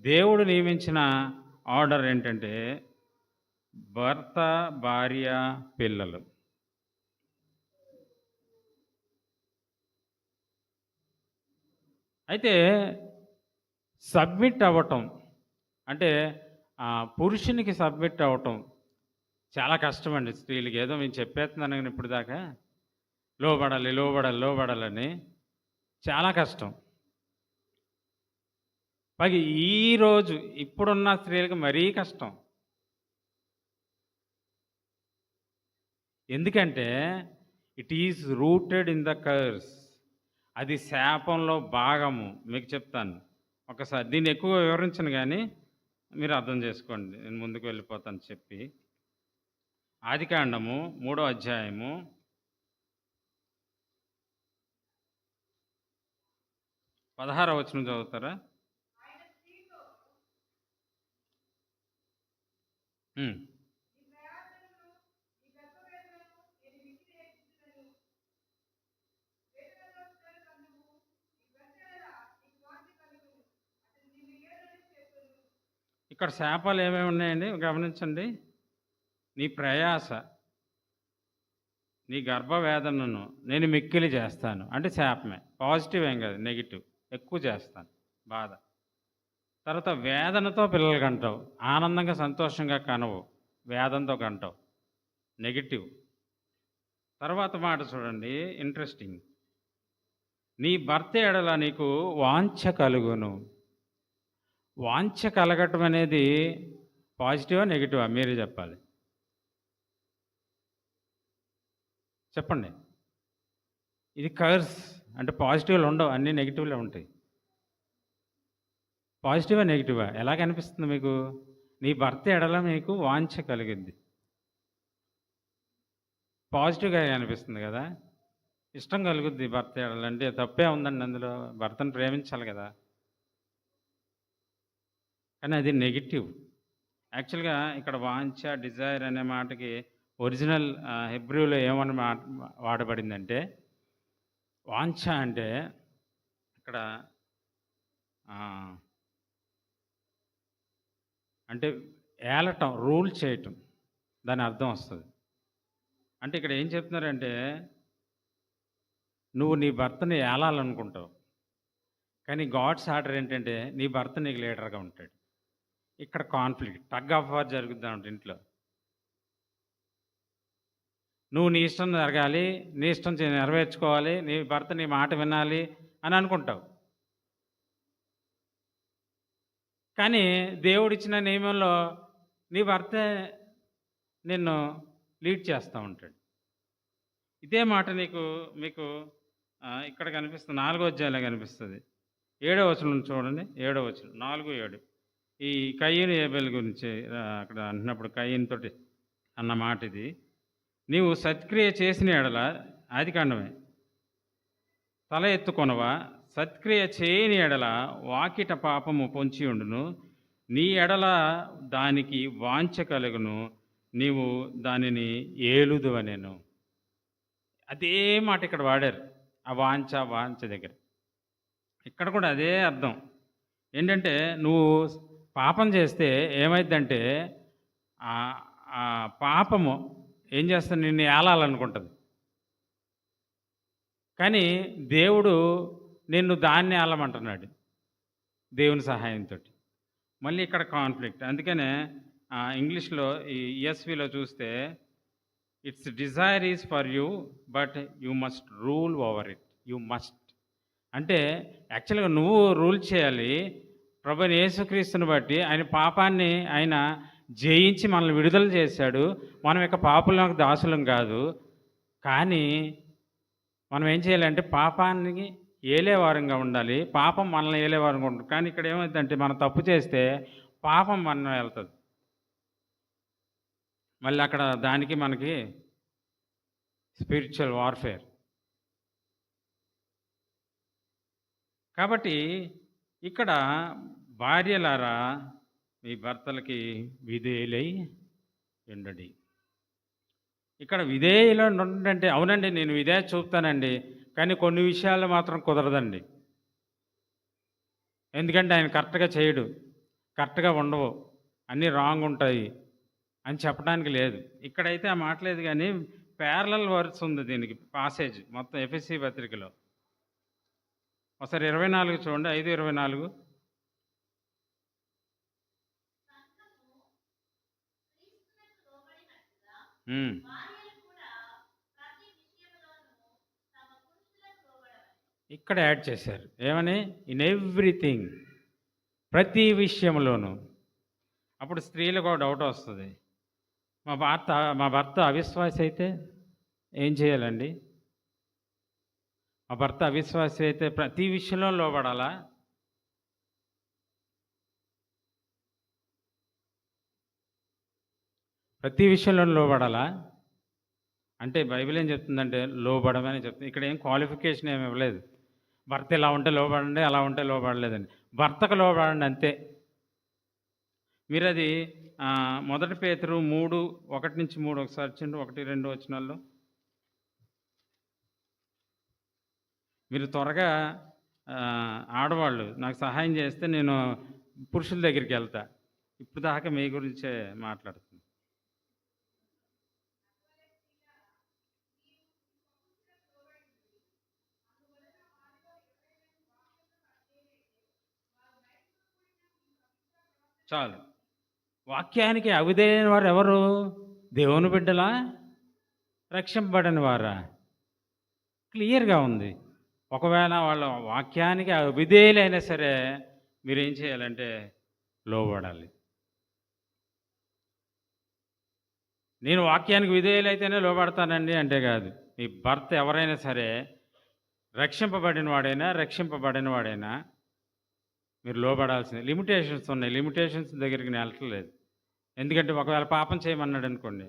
A: దేవుడు నియమించిన ఆర్డర్ ఏంటంటే భర్త, భార్య, పిల్లలు. అయితే సబ్మిట్ అవ్వటం అంటే పురుషునికి సబ్మిట్ అవ్వటం చాలా కష్టమండి స్త్రీలకి. ఏదో నేను చెప్పేస్తున్నాను కానీ ఇప్పుడు దాకా లోబడాలని చాలా కష్టం. పైగా ఈరోజు ఇప్పుడున్న స్త్రీలకు మరీ కష్టం. ఎందుకంటే it is rooted in the curse. అది శాపంలో భాగము. మీకు చెప్తాను ఒకసారి, దీన్ని ఎక్కువ వివరించను కానీ మీరు అర్థం చేసుకోండి, నేను ముందుకు వెళ్ళిపోతాను చెప్పి. ఆదికాండము 3వ అధ్యాయము 16వ వచనం చదువుతారా? ఇక్కడ శాపాలు ఏమేమి ఉన్నాయండి గమనించండి. నీ ప్రయాస, నీ గర్భవేదనను నేను మిక్కిలి చేస్తాను. అంటే శాపమే. పాజిటివ్ ఏం కాదు, నెగెటివ్. ఎక్కువ చేస్తాను బాధ. తర్వాత వేదనతో పిల్లలు కంటావు. ఆనందంగా, సంతోషంగా కనవు. వేదనతో కంటావు. నెగెటివ్. తర్వాత మాట చూడండి, ఇంట్రెస్టింగ్. నీ భర్త ఎడల నీకు వాంఛ కలుగును. వాంఛ కలగటం అనేది పాజిటివా, నెగెటివా? మీరే చెప్పాలి. చెప్పండి. ఇది కర్స్. అంటే పాజిటివ్లు ఉండవు, అన్నీ నెగిటివ్లే ఉంటాయి. పాజిటివా, నెగిటివా? ఎలా కనిపిస్తుంది మీకు? నీ భర్త ఎడల మీకు వాంఛ కలిగింది. పాజిటివ్‌గా కనిపిస్తుంది కదా! ఇష్టం కలుగుద్ది భర్త ఎడల. అంటే తప్పే ఉందండి అందులో. భర్తను ప్రేమించాలి కదా! కానీ అది నెగెటివ్. యాక్చువల్‌గా ఇక్కడ వాంఛ, డిజైర్ అనే మాటకి ఒరిజినల్ హెబ్రూలో ఏమని వాడబడిందంటే, వాంఛ అంటే ఇక్కడ అంటే ఏలటం, రూల్ చేయటం, దాని అర్థం వస్తుంది. అంటే ఇక్కడ ఏం చెప్తున్నారంటే, నువ్వు నీ భర్తని ఏలాలనుకుంటావు. కానీ గాడ్స్ ఆర్డర్ ఏంటంటే, నీ భర్త నీకు లీడర్‌గా ఉంటాడు. ఇక్కడ కాన్ఫ్లిక్ట్, టగ్ ఆఫ్ వార్ జరుగుద్ది ఇంట్లో. నువ్వు నీ ఇష్టం జరగాలి, నీ ఇష్టం నెరవేర్చుకోవాలి, నీ భర్త నీ మాట వినాలి అని అనుకుంటావు. కానీ దేవుడిచ్చిన నియమంలో నీ భర్తే నిన్ను లీడ్ చేస్తూ ఉంటాడు. ఇదే మాట మీకు ఇక్కడ కనిపిస్తుంది, 4వ అధ్యాయంలో కనిపిస్తుంది. 7వ వచనం చూడండి. 7వ వచనం, 4, 7. ఈ కయీను హేబెల్ గురించి అక్కడ అంటున్నప్పుడు కయీనుతోటి అన్న మాట ఇది. నీవు సత్క్రియ చేసిన ఎడల, ఆదికాండమే, తల ఎత్తుకొనవా, సత్క్రియ చేయని ఎడల వాకిట పాపము పొంచి ఉండును, నీ ఎడల దానికి వాంఛ కలుగును, నీవు దానిని ఏలుదువనెను. అదే మాట ఇక్కడ వాడారు, ఆ వాంఛ దగ్గర. ఇక్కడ కూడా అదే అర్థం. ఏంటంటే నువ్వు పాపం చేస్తే ఏమైందంటే ఆ పాపము ఏం చేస్తుంది, నిన్ను ఏలాలనుకుంటుంది. కానీ దేవుడు నిన్ను దాన్ని ఏలమంటున్నాడు దేవుని సహాయంతో. మళ్ళీ ఇక్కడ కాన్ఫ్లిక్ట్. అందుకనే ఇంగ్లీష్లో ఈ ESVలో చూస్తే, it's Dzire is for you but you must rule over it. You must అంటే యాక్చువల్గా నువ్వు రూల్ చేయాలి. ప్రభువైన యేసుక్రీస్తుని బట్టి ఆయన పాపాన్ని ఆయన జయించి మనల్ని విడుదల చేశాడు. మనం ఇక పాపులకు దాసులం కాదు. కానీ మనం ఏం చేయాలంటే పాపానికి ఏలేవారంగా ఉండాలి. పాపం మనల్ని ఏలేవారంగా ఉంటుంది. కానీ ఇక్కడ ఏమైందంటే, మనం తప్పు చేస్తే పాపం మనం వెళ్తుంది. మళ్ళీ అక్కడ దానికి మనకి స్పిరిచువల్ వార్ఫేర్. కాబట్టి ఇక్కడ భార్యలారా మీ భర్తలకి విధేయులై ఉండండి. ఇక్కడ విధేయులు ఉండంటే, అవునండి నేను విధేయత చూపుతానండి, కానీ కొన్ని విషయాల్లో మాత్రం కుదరదండి. ఎందుకంటే ఆయన కరెక్ట్గా చేయడు, కరెక్ట్గా ఉండవు, అన్నీ రాంగ్ ఉంటాయి అని చెప్పడానికి లేదు. ఇక్కడైతే ఆ మాట లేదు. కానీ ప్యారలల్ వర్డ్స్ ఉంది దీనికి, పాసేజ్ మొత్తం ఎఫెసీ పత్రికలో. ఒకసారి 24 చూడండి, 5:24. ఇక్కడ యాడ్ చేశారు ఏమని, ఇన్ ఎవ్రీథింగ్, ప్రతి విషయంలోనూ. అప్పుడు స్త్రీలకు ఒక డౌట్ వస్తుంది, మా భర్త అవిశ్వాసి అయితే ఏం చేయాలండి? మా భర్త అవిశ్వాసి అయితే ప్రతి విషయంలో లోబడాలా? ప్రతి విషయంలో లోబడాలా అంటే బైబిల్ ఏం చెప్తుందంటే లోబడమని చెప్తుంది. ఇక్కడ ఏం క్వాలిఫికేషన్ ఏమి ఇవ్వలేదు. భర్త ఇలా ఉంటే లోబడండి, అలా ఉంటే లోబడలేదండి. భర్తకు లోబడండి అంతే. మీరు అది 1 పేతురు 3:1-3 ఒకసారి చూడండి. 1-2 వచనాల్లో మీరు త్వరగా ఆడవాళ్ళు నాకు సహాయం చేస్తే నేను పురుషుల దగ్గరికి వెళ్తా. ఇప్పుడు దాకా మీ గురించే మాట్లాడుతుంది. చాలు. వాక్యానికి అవిధేయులైన వారు ఎవరు? దేవుని బిడ్డలా? రక్షింపబడని వారా? క్లియర్‌గా ఉంది. ఒకవేళ వాళ్ళ వాక్యానికి అవిధేయులైనా సరే మీరేం చేయాలంటే లోబడాలి. నేను వాక్యానికి విధేయులైతేనే లోబడతానండి అంటే కాదు. మీ భర్త ఎవరైనా సరే రక్షింపబడిన వాడైనా, రక్షింపబడని వాడైనా మీరు లోబడాల్సిందే. లిమిటేషన్స్ ఉన్నాయి. లిమిటేషన్స్ దగ్గరికి నేను వెళ్ళట్లేదు. ఎందుకంటే ఒకవేళ పాపం చేయమన్నాడనుకోండి,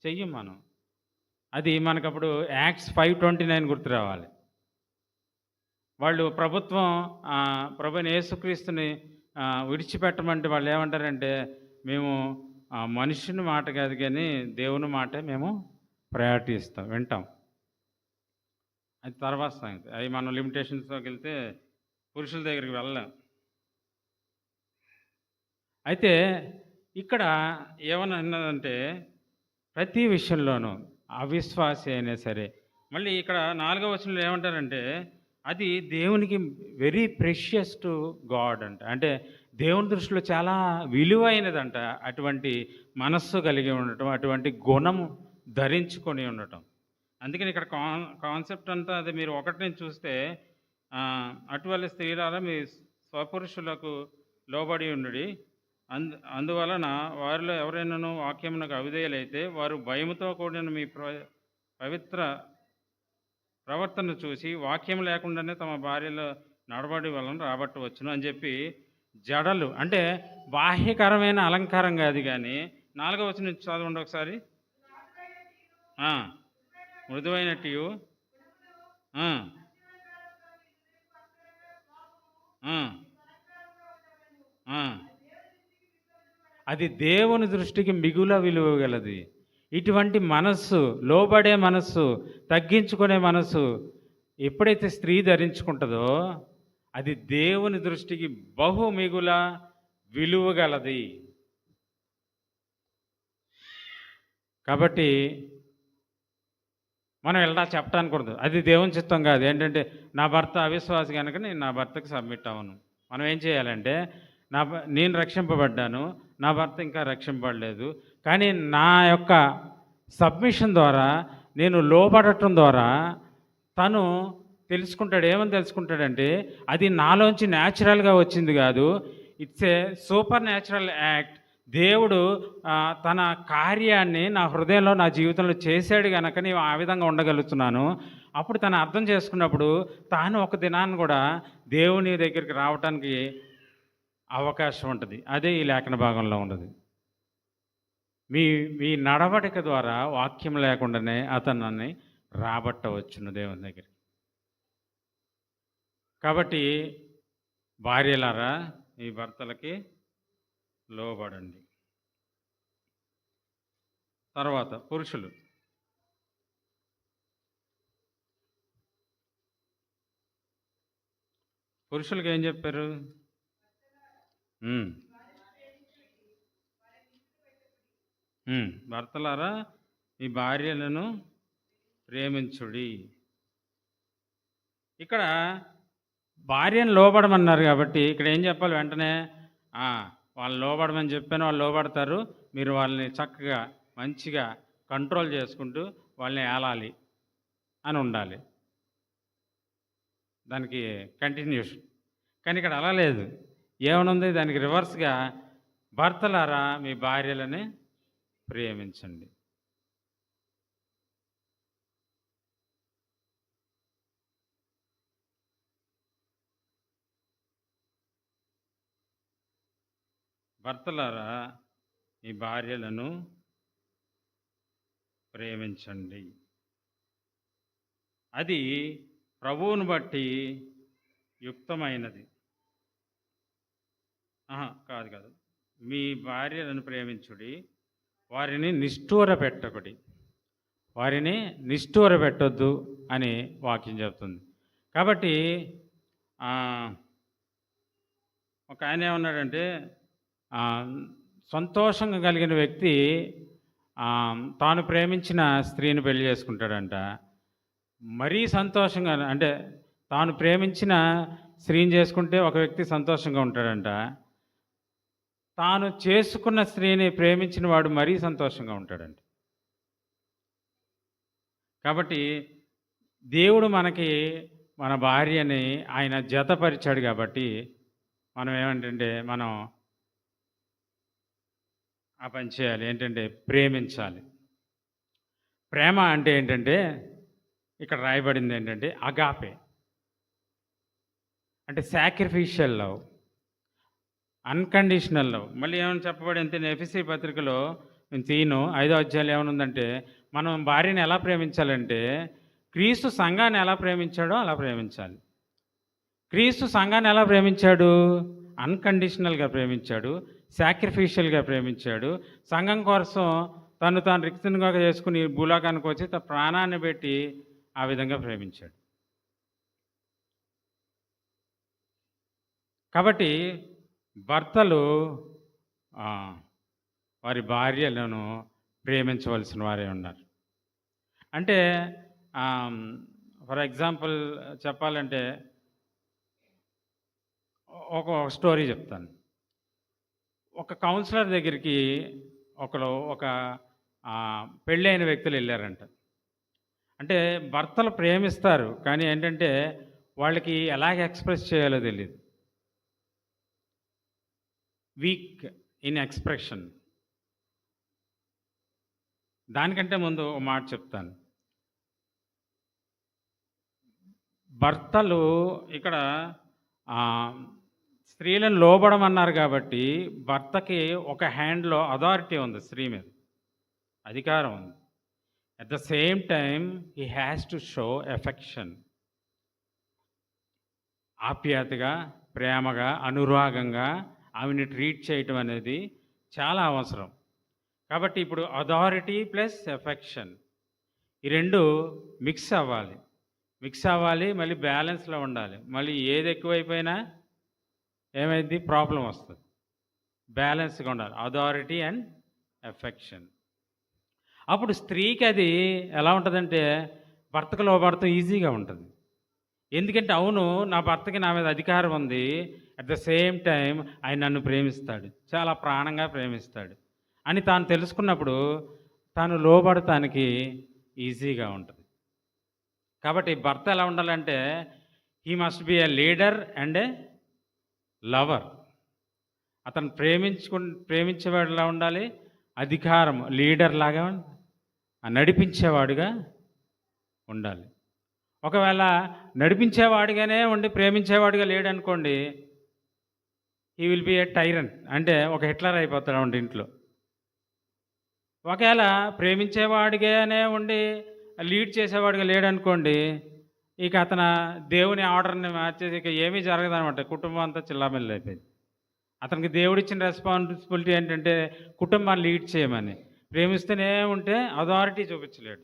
A: చెయ్యం మనం. అది మనకప్పుడు యాక్ట్స్ 5:29 గుర్తు రావాలి. వాళ్ళు ప్రభుత్వం ప్రభువైన యేసుక్రీస్తుని విడిచిపెట్టమంటే వాళ్ళు ఏమంటారంటే, మేము మనుషుని మాట కాదు కానీ దేవుని మాటే మేము ప్రయారిటీ ఇస్తాం, వింటాం. అది తర్వాత సంగతి. అవి మనం లిమిటేషన్స్లోకి వెళ్తే పురుషుల దగ్గరికి వెళ్ళలేం. అయితే ఇక్కడ ఏమని అన్నదంటే ప్రతి విషయంలోనూ అవిశ్వాసి అయినా సరే, మళ్ళీ ఇక్కడ 4వ వచనంలో ఏమంటారంటే అది దేవునికి వెరీ ప్రెషియస్ టు గాడ్ అంట. అంటే దేవుని దృష్టిలో చాలా విలువైనదంట అటువంటి మనస్సు కలిగి ఉండటం, అటువంటి గుణము ధరించుకొని ఉండటం. అందుకని ఇక్కడ కాన్సెప్ట్ అంతా అది మీరు ఒకటి నుంచి చూస్తే అటువల్ల స్త్రీలారా మీ స్వపురుషులకు లోబడి ఉండుడి, అందువలన వారిలో ఎవరైనాను వాక్యమునకు అవిధేయులైతే వారు భయముతో కూడిన మీ పవిత్ర ప్రవర్తన చూసి వాక్యం లేకుండానే తమ భార్యలో నడబడి వలన రాబట్టవచ్చును అని చెప్పి జడలు అంటే బాహ్యకరమైన అలంకారం కాదు కానీ 4వ వచనం చదవండి ఒకసారి. మృదువైనట్టు అది దేవుని దృష్టికి మిగుల విలువ గలది. ఇటువంటి మనస్సు, లోబడే మనస్సు, తగ్గించుకునే మనస్సు ఎప్పుడైతే స్త్రీ ధరించుకుంటుందో అది దేవుని దృష్టికి బహు మిగుల విలువ గలది. కాబట్టి మనం ఇలా చెప్పడానికి కూడదు, అది దేవుని చిత్తం కాదు. ఏంటంటే నా భర్త అవిశ్వాసి కనుక నేను నా భర్తకి సబ్మిట్ అవ్వను. మనం ఏం చేయాలంటే నేను రక్షింపబడ్డాను, నా భర్త ఇంకా రక్షింపబడలేదు, కానీ నా యొక్క సబ్మిషన్ ద్వారా, నేను లోబడటం ద్వారా తను తెలుసుకుంటాడు. ఏమని తెలుసుకుంటాడంటే అది నాలోంచి న్యాచురల్గా వచ్చింది కాదు, it's a super natural act. దేవుడు తన కార్యాన్ని నా హృదయంలో, నా జీవితంలో చేశాడు కనుక నేను ఆ విధంగా ఉండగలుగుతున్నాను. అప్పుడు తను అర్థం చేసుకున్నప్పుడు తాను ఒక దినాన్ని కూడా దేవుని దగ్గరికి రావటానికి అవకాశం ఉంటుంది. అదే ఈ లేఖన భాగంలో ఉన్నది. మీ నడవడిక ద్వారా వాక్యం లేకుండానే అతన్ని రాబట్టవచ్చును దేవుని దగ్గరికి. కాబట్టి భార్యలారా మీ భర్తలకి లోబడండి. తర్వాత పురుషులకి ఏం చెప్పారు? భర్తలారా మీ భార్యలను ప్రేమించుడి. ఇక్కడ భార్యను లోబడమన్నారు కాబట్టి ఇక్కడ ఏం చెప్పాలి? వెంటనే వాళ్ళు లోబడమని చెప్పాను, వాళ్ళు లోబడతారు, మీరు వాళ్ళని చక్కగా మంచిగా కంట్రోల్ చేసుకుంటూ వాళ్ళని ఏలాలి అని ఉండాలి. దానికి కంటిన్యూషన్. కానీ ఇక్కడ అలా లేదు. ఏమనుంది? దానికి రివర్స్గా భర్తలారా మీ భార్యలని ప్రేమించండి. భర్తలారా మీ భార్యలను ప్రేమించండి. అది ప్రభువును బట్టి యుక్తమైనది. కాదు, మీ భార్యలను ప్రేమించుడి, వారిని నిష్ఠూర పెట్టొద్దు అని వాక్యం చెప్తుంది. కాబట్టి ఒక ఆయన ఏమన్నాడంటే సంతోషంగా కలిగిన వ్యక్తి తాను ప్రేమించిన స్త్రీని పెళ్లి చేసుకుంటాడంట. మరీ సంతోషంగా అంటే తాను ప్రేమించిన స్త్రీని చేసుకుంటే ఒక వ్యక్తి సంతోషంగా ఉంటాడంట. తాను చేసుకున్న స్త్రీని ప్రేమించిన వాడు మరీ సంతోషంగా ఉంటాడండి. కాబట్టి దేవుడు మనకి మన భార్యని ఆయన జతపరిచాడు కాబట్టి మనం ఏమంటంటే మనం ఆ పని చేయాలి. ఏంటంటే ప్రేమించాలి. ప్రేమ అంటే ఏంటంటే ఇక్కడ రాయబడింది ఏంటంటే అగాపే. అంటే సాక్రిఫిషియల్ లవ్, అన్‌కండిషనల్ లవ్. మళ్ళీ ఏమని చెప్పబడిందంటే ఎఫెసీ పత్రికలో నేను తీయను 5వ అధ్యాయంలో ఏమనుందంటే మనం భార్యని ఎలా ప్రేమించాలంటే క్రీస్తు సంఘాన్ని ఎలా ప్రేమించాడో అలా ప్రేమించాలి. క్రీస్తు సంఘాన్ని ఎలా ప్రేమించాడు? అన్‌కండిషనల్‌గా ప్రేమించాడు. సాక్రిఫిషియల్‌గా ప్రేమించాడు. సంఘం కోసం తను తాను రిక్తునిగా చేసుకుని భూలోకానికి వచ్చి తన ప్రాణాన్ని పెట్టి ఆ విధంగా ప్రేమించాడు. కాబట్టి భర్తలు వారి భార్యలను ప్రేమించవలసిన వారే ఉన్నారు. అంటే ఫర్ ఎగ్జాంపుల్ చెప్పాలంటే ఒక స్టోరీ చెప్తాను. ఒక కౌన్సిలర్ దగ్గరికి ఒక పెళ్ళైన వ్యక్తులు వెళ్ళారంట. అంటే భర్తలు ప్రేమిస్తారు, కానీ ఏంటంటే వాళ్ళకి ఎలాగ ఎక్స్‌ప్రెస్ చేయాలో తెలీదు. Week in expression. దానికంటే ముందు ఒక మాట చెప్తాను. భర్తలు ఇక్కడ స్త్రీలను లోబడమన్నారు కాబట్టి భర్తకి ఒక హ్యాండ్‌లో అథారిటీ ఉంది స్త్రీ మీద. అధికారం ఉంది. At the same time he has to show affection. ఆప్యాయతగా, ప్రేమగా, అనురాగంగా ఆమెని ట్రీట్ చేయటం అనేది చాలా అవసరం. కాబట్టి ఇప్పుడు అథారిటీ ప్లస్ ఎఫెక్షన్ ఈ రెండు మిక్స్ అవ్వాలి, మళ్ళీ బ్యాలెన్స్లో ఉండాలి. మళ్ళీ ఏది ఎక్కువైపోయినా ఏమైంది? ప్రాబ్లం వస్తుంది. బ్యాలెన్స్గా ఉండాలి, అథారిటీ అండ్ ఎఫెక్షన్. అప్పుడు స్త్రీకి అది ఎలా ఉంటుందంటే భర్తకు లోబడతాం ఈజీగా ఉంటుంది. ఎందుకంటే అవును, నా భర్తకి నా మీద అధికారం ఉంది, అట్ ద సేమ్ టైం ఆయన నన్ను ప్రేమిస్తాడు, చాలా ప్రాణంగా ప్రేమిస్తాడు అని తాను తెలుసుకున్నప్పుడు తాను లోబడటానికి ఈజీగా ఉంటుంది. కాబట్టి భర్త ఎలా ఉండాలంటే he must be a leader and A lover. అతను ప్రేమించేవాడిలా ఉండాలి, అధికారం లీడర్ లాగా నడిపించేవాడుగా ఉండాలి. ఒకవేళ నడిపించేవాడిగానే ఉండి ప్రేమించేవాడిగా లేడనుకోండి, he will be a tyrant, అంటే ఒక హిట్లర్ అయిపోతాడు ఇంట్లో. ఒకవేళ ప్రేమించేవాడిగానే ఉండి లీడ్ చేసేవాడిగా లేడనుకోండి, ఇక అతను దేవుని ఆర్డర్ని మార్చేసి ఇక ఏమీ జరగదనమాట. కుటుంబం అంతా చిల్లామిల్లి అయిపోయింది. అతనికి దేవుడిచ్చిన రెస్పాన్సిబిలిటీ ఏంటంటే కుటుంబాన్ని లీడ్ చేయమని. ప్రేమిస్తూనే ఉంటే అథారిటీ చూపించలేడు.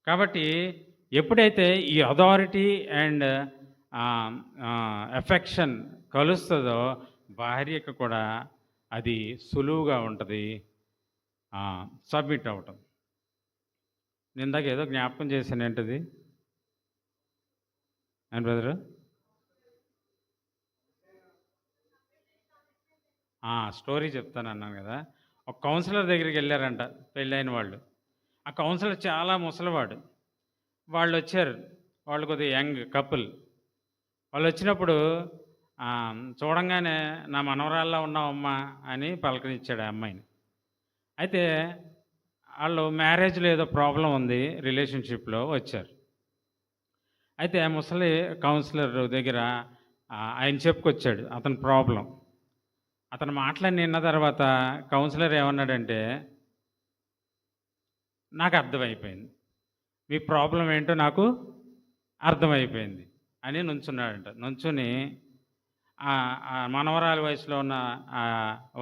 A: కాబట్టి ఎప్పుడైతే ఈ అథారిటీ అండ్ ఎఫెక్షన్ కలుస్తుందో భార్యకు కూడా అది సులువుగా ఉంటుంది సబ్మిట్ అవ్వటం. నేను ఇందాక ఏదో జ్ఞాపకం చేశాను, ఏంటది అండ్ బ్రదరు? స్టోరీ చెప్తాను అన్నాను కదా. ఒక కౌన్సిలర్ దగ్గరికి వెళ్ళారంట పెళ్ళైన వాళ్ళు. ఆ కౌన్సిలర్ చాలా ముసలివాడు. వాళ్ళు వచ్చారు, వాళ్ళు కొద్దిగా యంగ్ కపుల్. వాళ్ళు వచ్చినప్పుడు చూడంగానే నా మనవరాల్లా ఉన్నావమ్మా అని పలకరించాడు ఆ అమ్మాయిని. అయితే వాళ్ళు మ్యారేజ్లో ఏదో ప్రాబ్లం ఉంది, రిలేషన్షిప్లో వచ్చారు. అయితే ముసలి కౌన్సిలర్ దగ్గర ఆయన చెప్పుకొచ్చాడు అతని ప్రాబ్లం. అతను మాటలన్నీ విన్న తర్వాత కౌన్సిలర్ ఏమన్నాడంటే, నాకు అర్థమైపోయింది, మీ ప్రాబ్లం ఏంటో నాకు అర్థమైపోయింది అని నుంచున్నాడంట. నుంచుని మనవరాలి వయసులో ఉన్న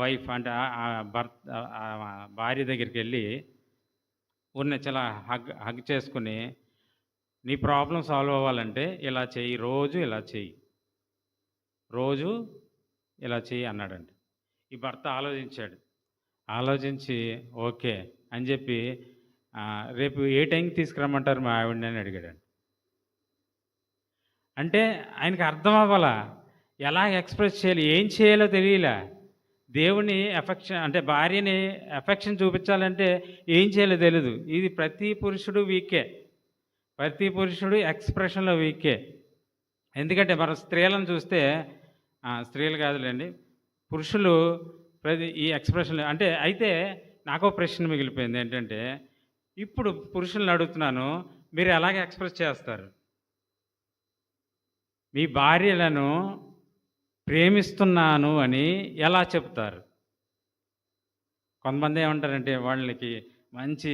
A: వైఫ్ అంటే భార్య దగ్గరికి వెళ్ళి చాలా హగ్ చేసుకుని, నీ ప్రాబ్లం సాల్వ్ అవ్వాలంటే ఇలా చెయ్యి, రోజు ఇలా చెయ్యి, రోజు ఇలా చెయ్యి అన్నాడంట. ఈ భర్త ఆలోచించాడు. ఆలోచించి ఓకే అని చెప్పి రేపు ఏ టైంకి తీసుకురమ్మంటారు మా ఆవిడని అని అడిగాడండి. అంటే ఆయనకి అర్థం అవ్వాలా, ఎలా ఎక్స్‌ప్రెస్ చేయాలి? ఏం చేయాలో తెలియలా. దేవుని ఎఫెక్షన్ అంటే భార్యని ఎఫెక్షన్ చూపించాలంటే ఏం చేయాలో తెలీదు. ఇది ప్రతి పురుషుడు వీకే. ప్రతి పురుషుడు ఎక్స్‌ప్రెషన్‌లో వీకే. ఎందుకంటే మనం స్త్రీలను చూస్తే స్త్రీలు కాదులెండి. పురుషులు ఈ ఎక్స్‌ప్రెషన్‌లో అంటే అయితే నాకో ప్రశ్న మిగిలిపోయింది. ఏంటంటే, ఇప్పుడు పురుషుల్ని అడుగుతున్నాను. మీరు ఎలాగ ఎక్స్‌ప్రెస్ చేస్తారు? మీ భార్యలను ప్రేమిస్తున్నాను అని ఎలా చెప్తారు? కొంతమంది ఏమంటారంటే వాళ్ళకి మంచి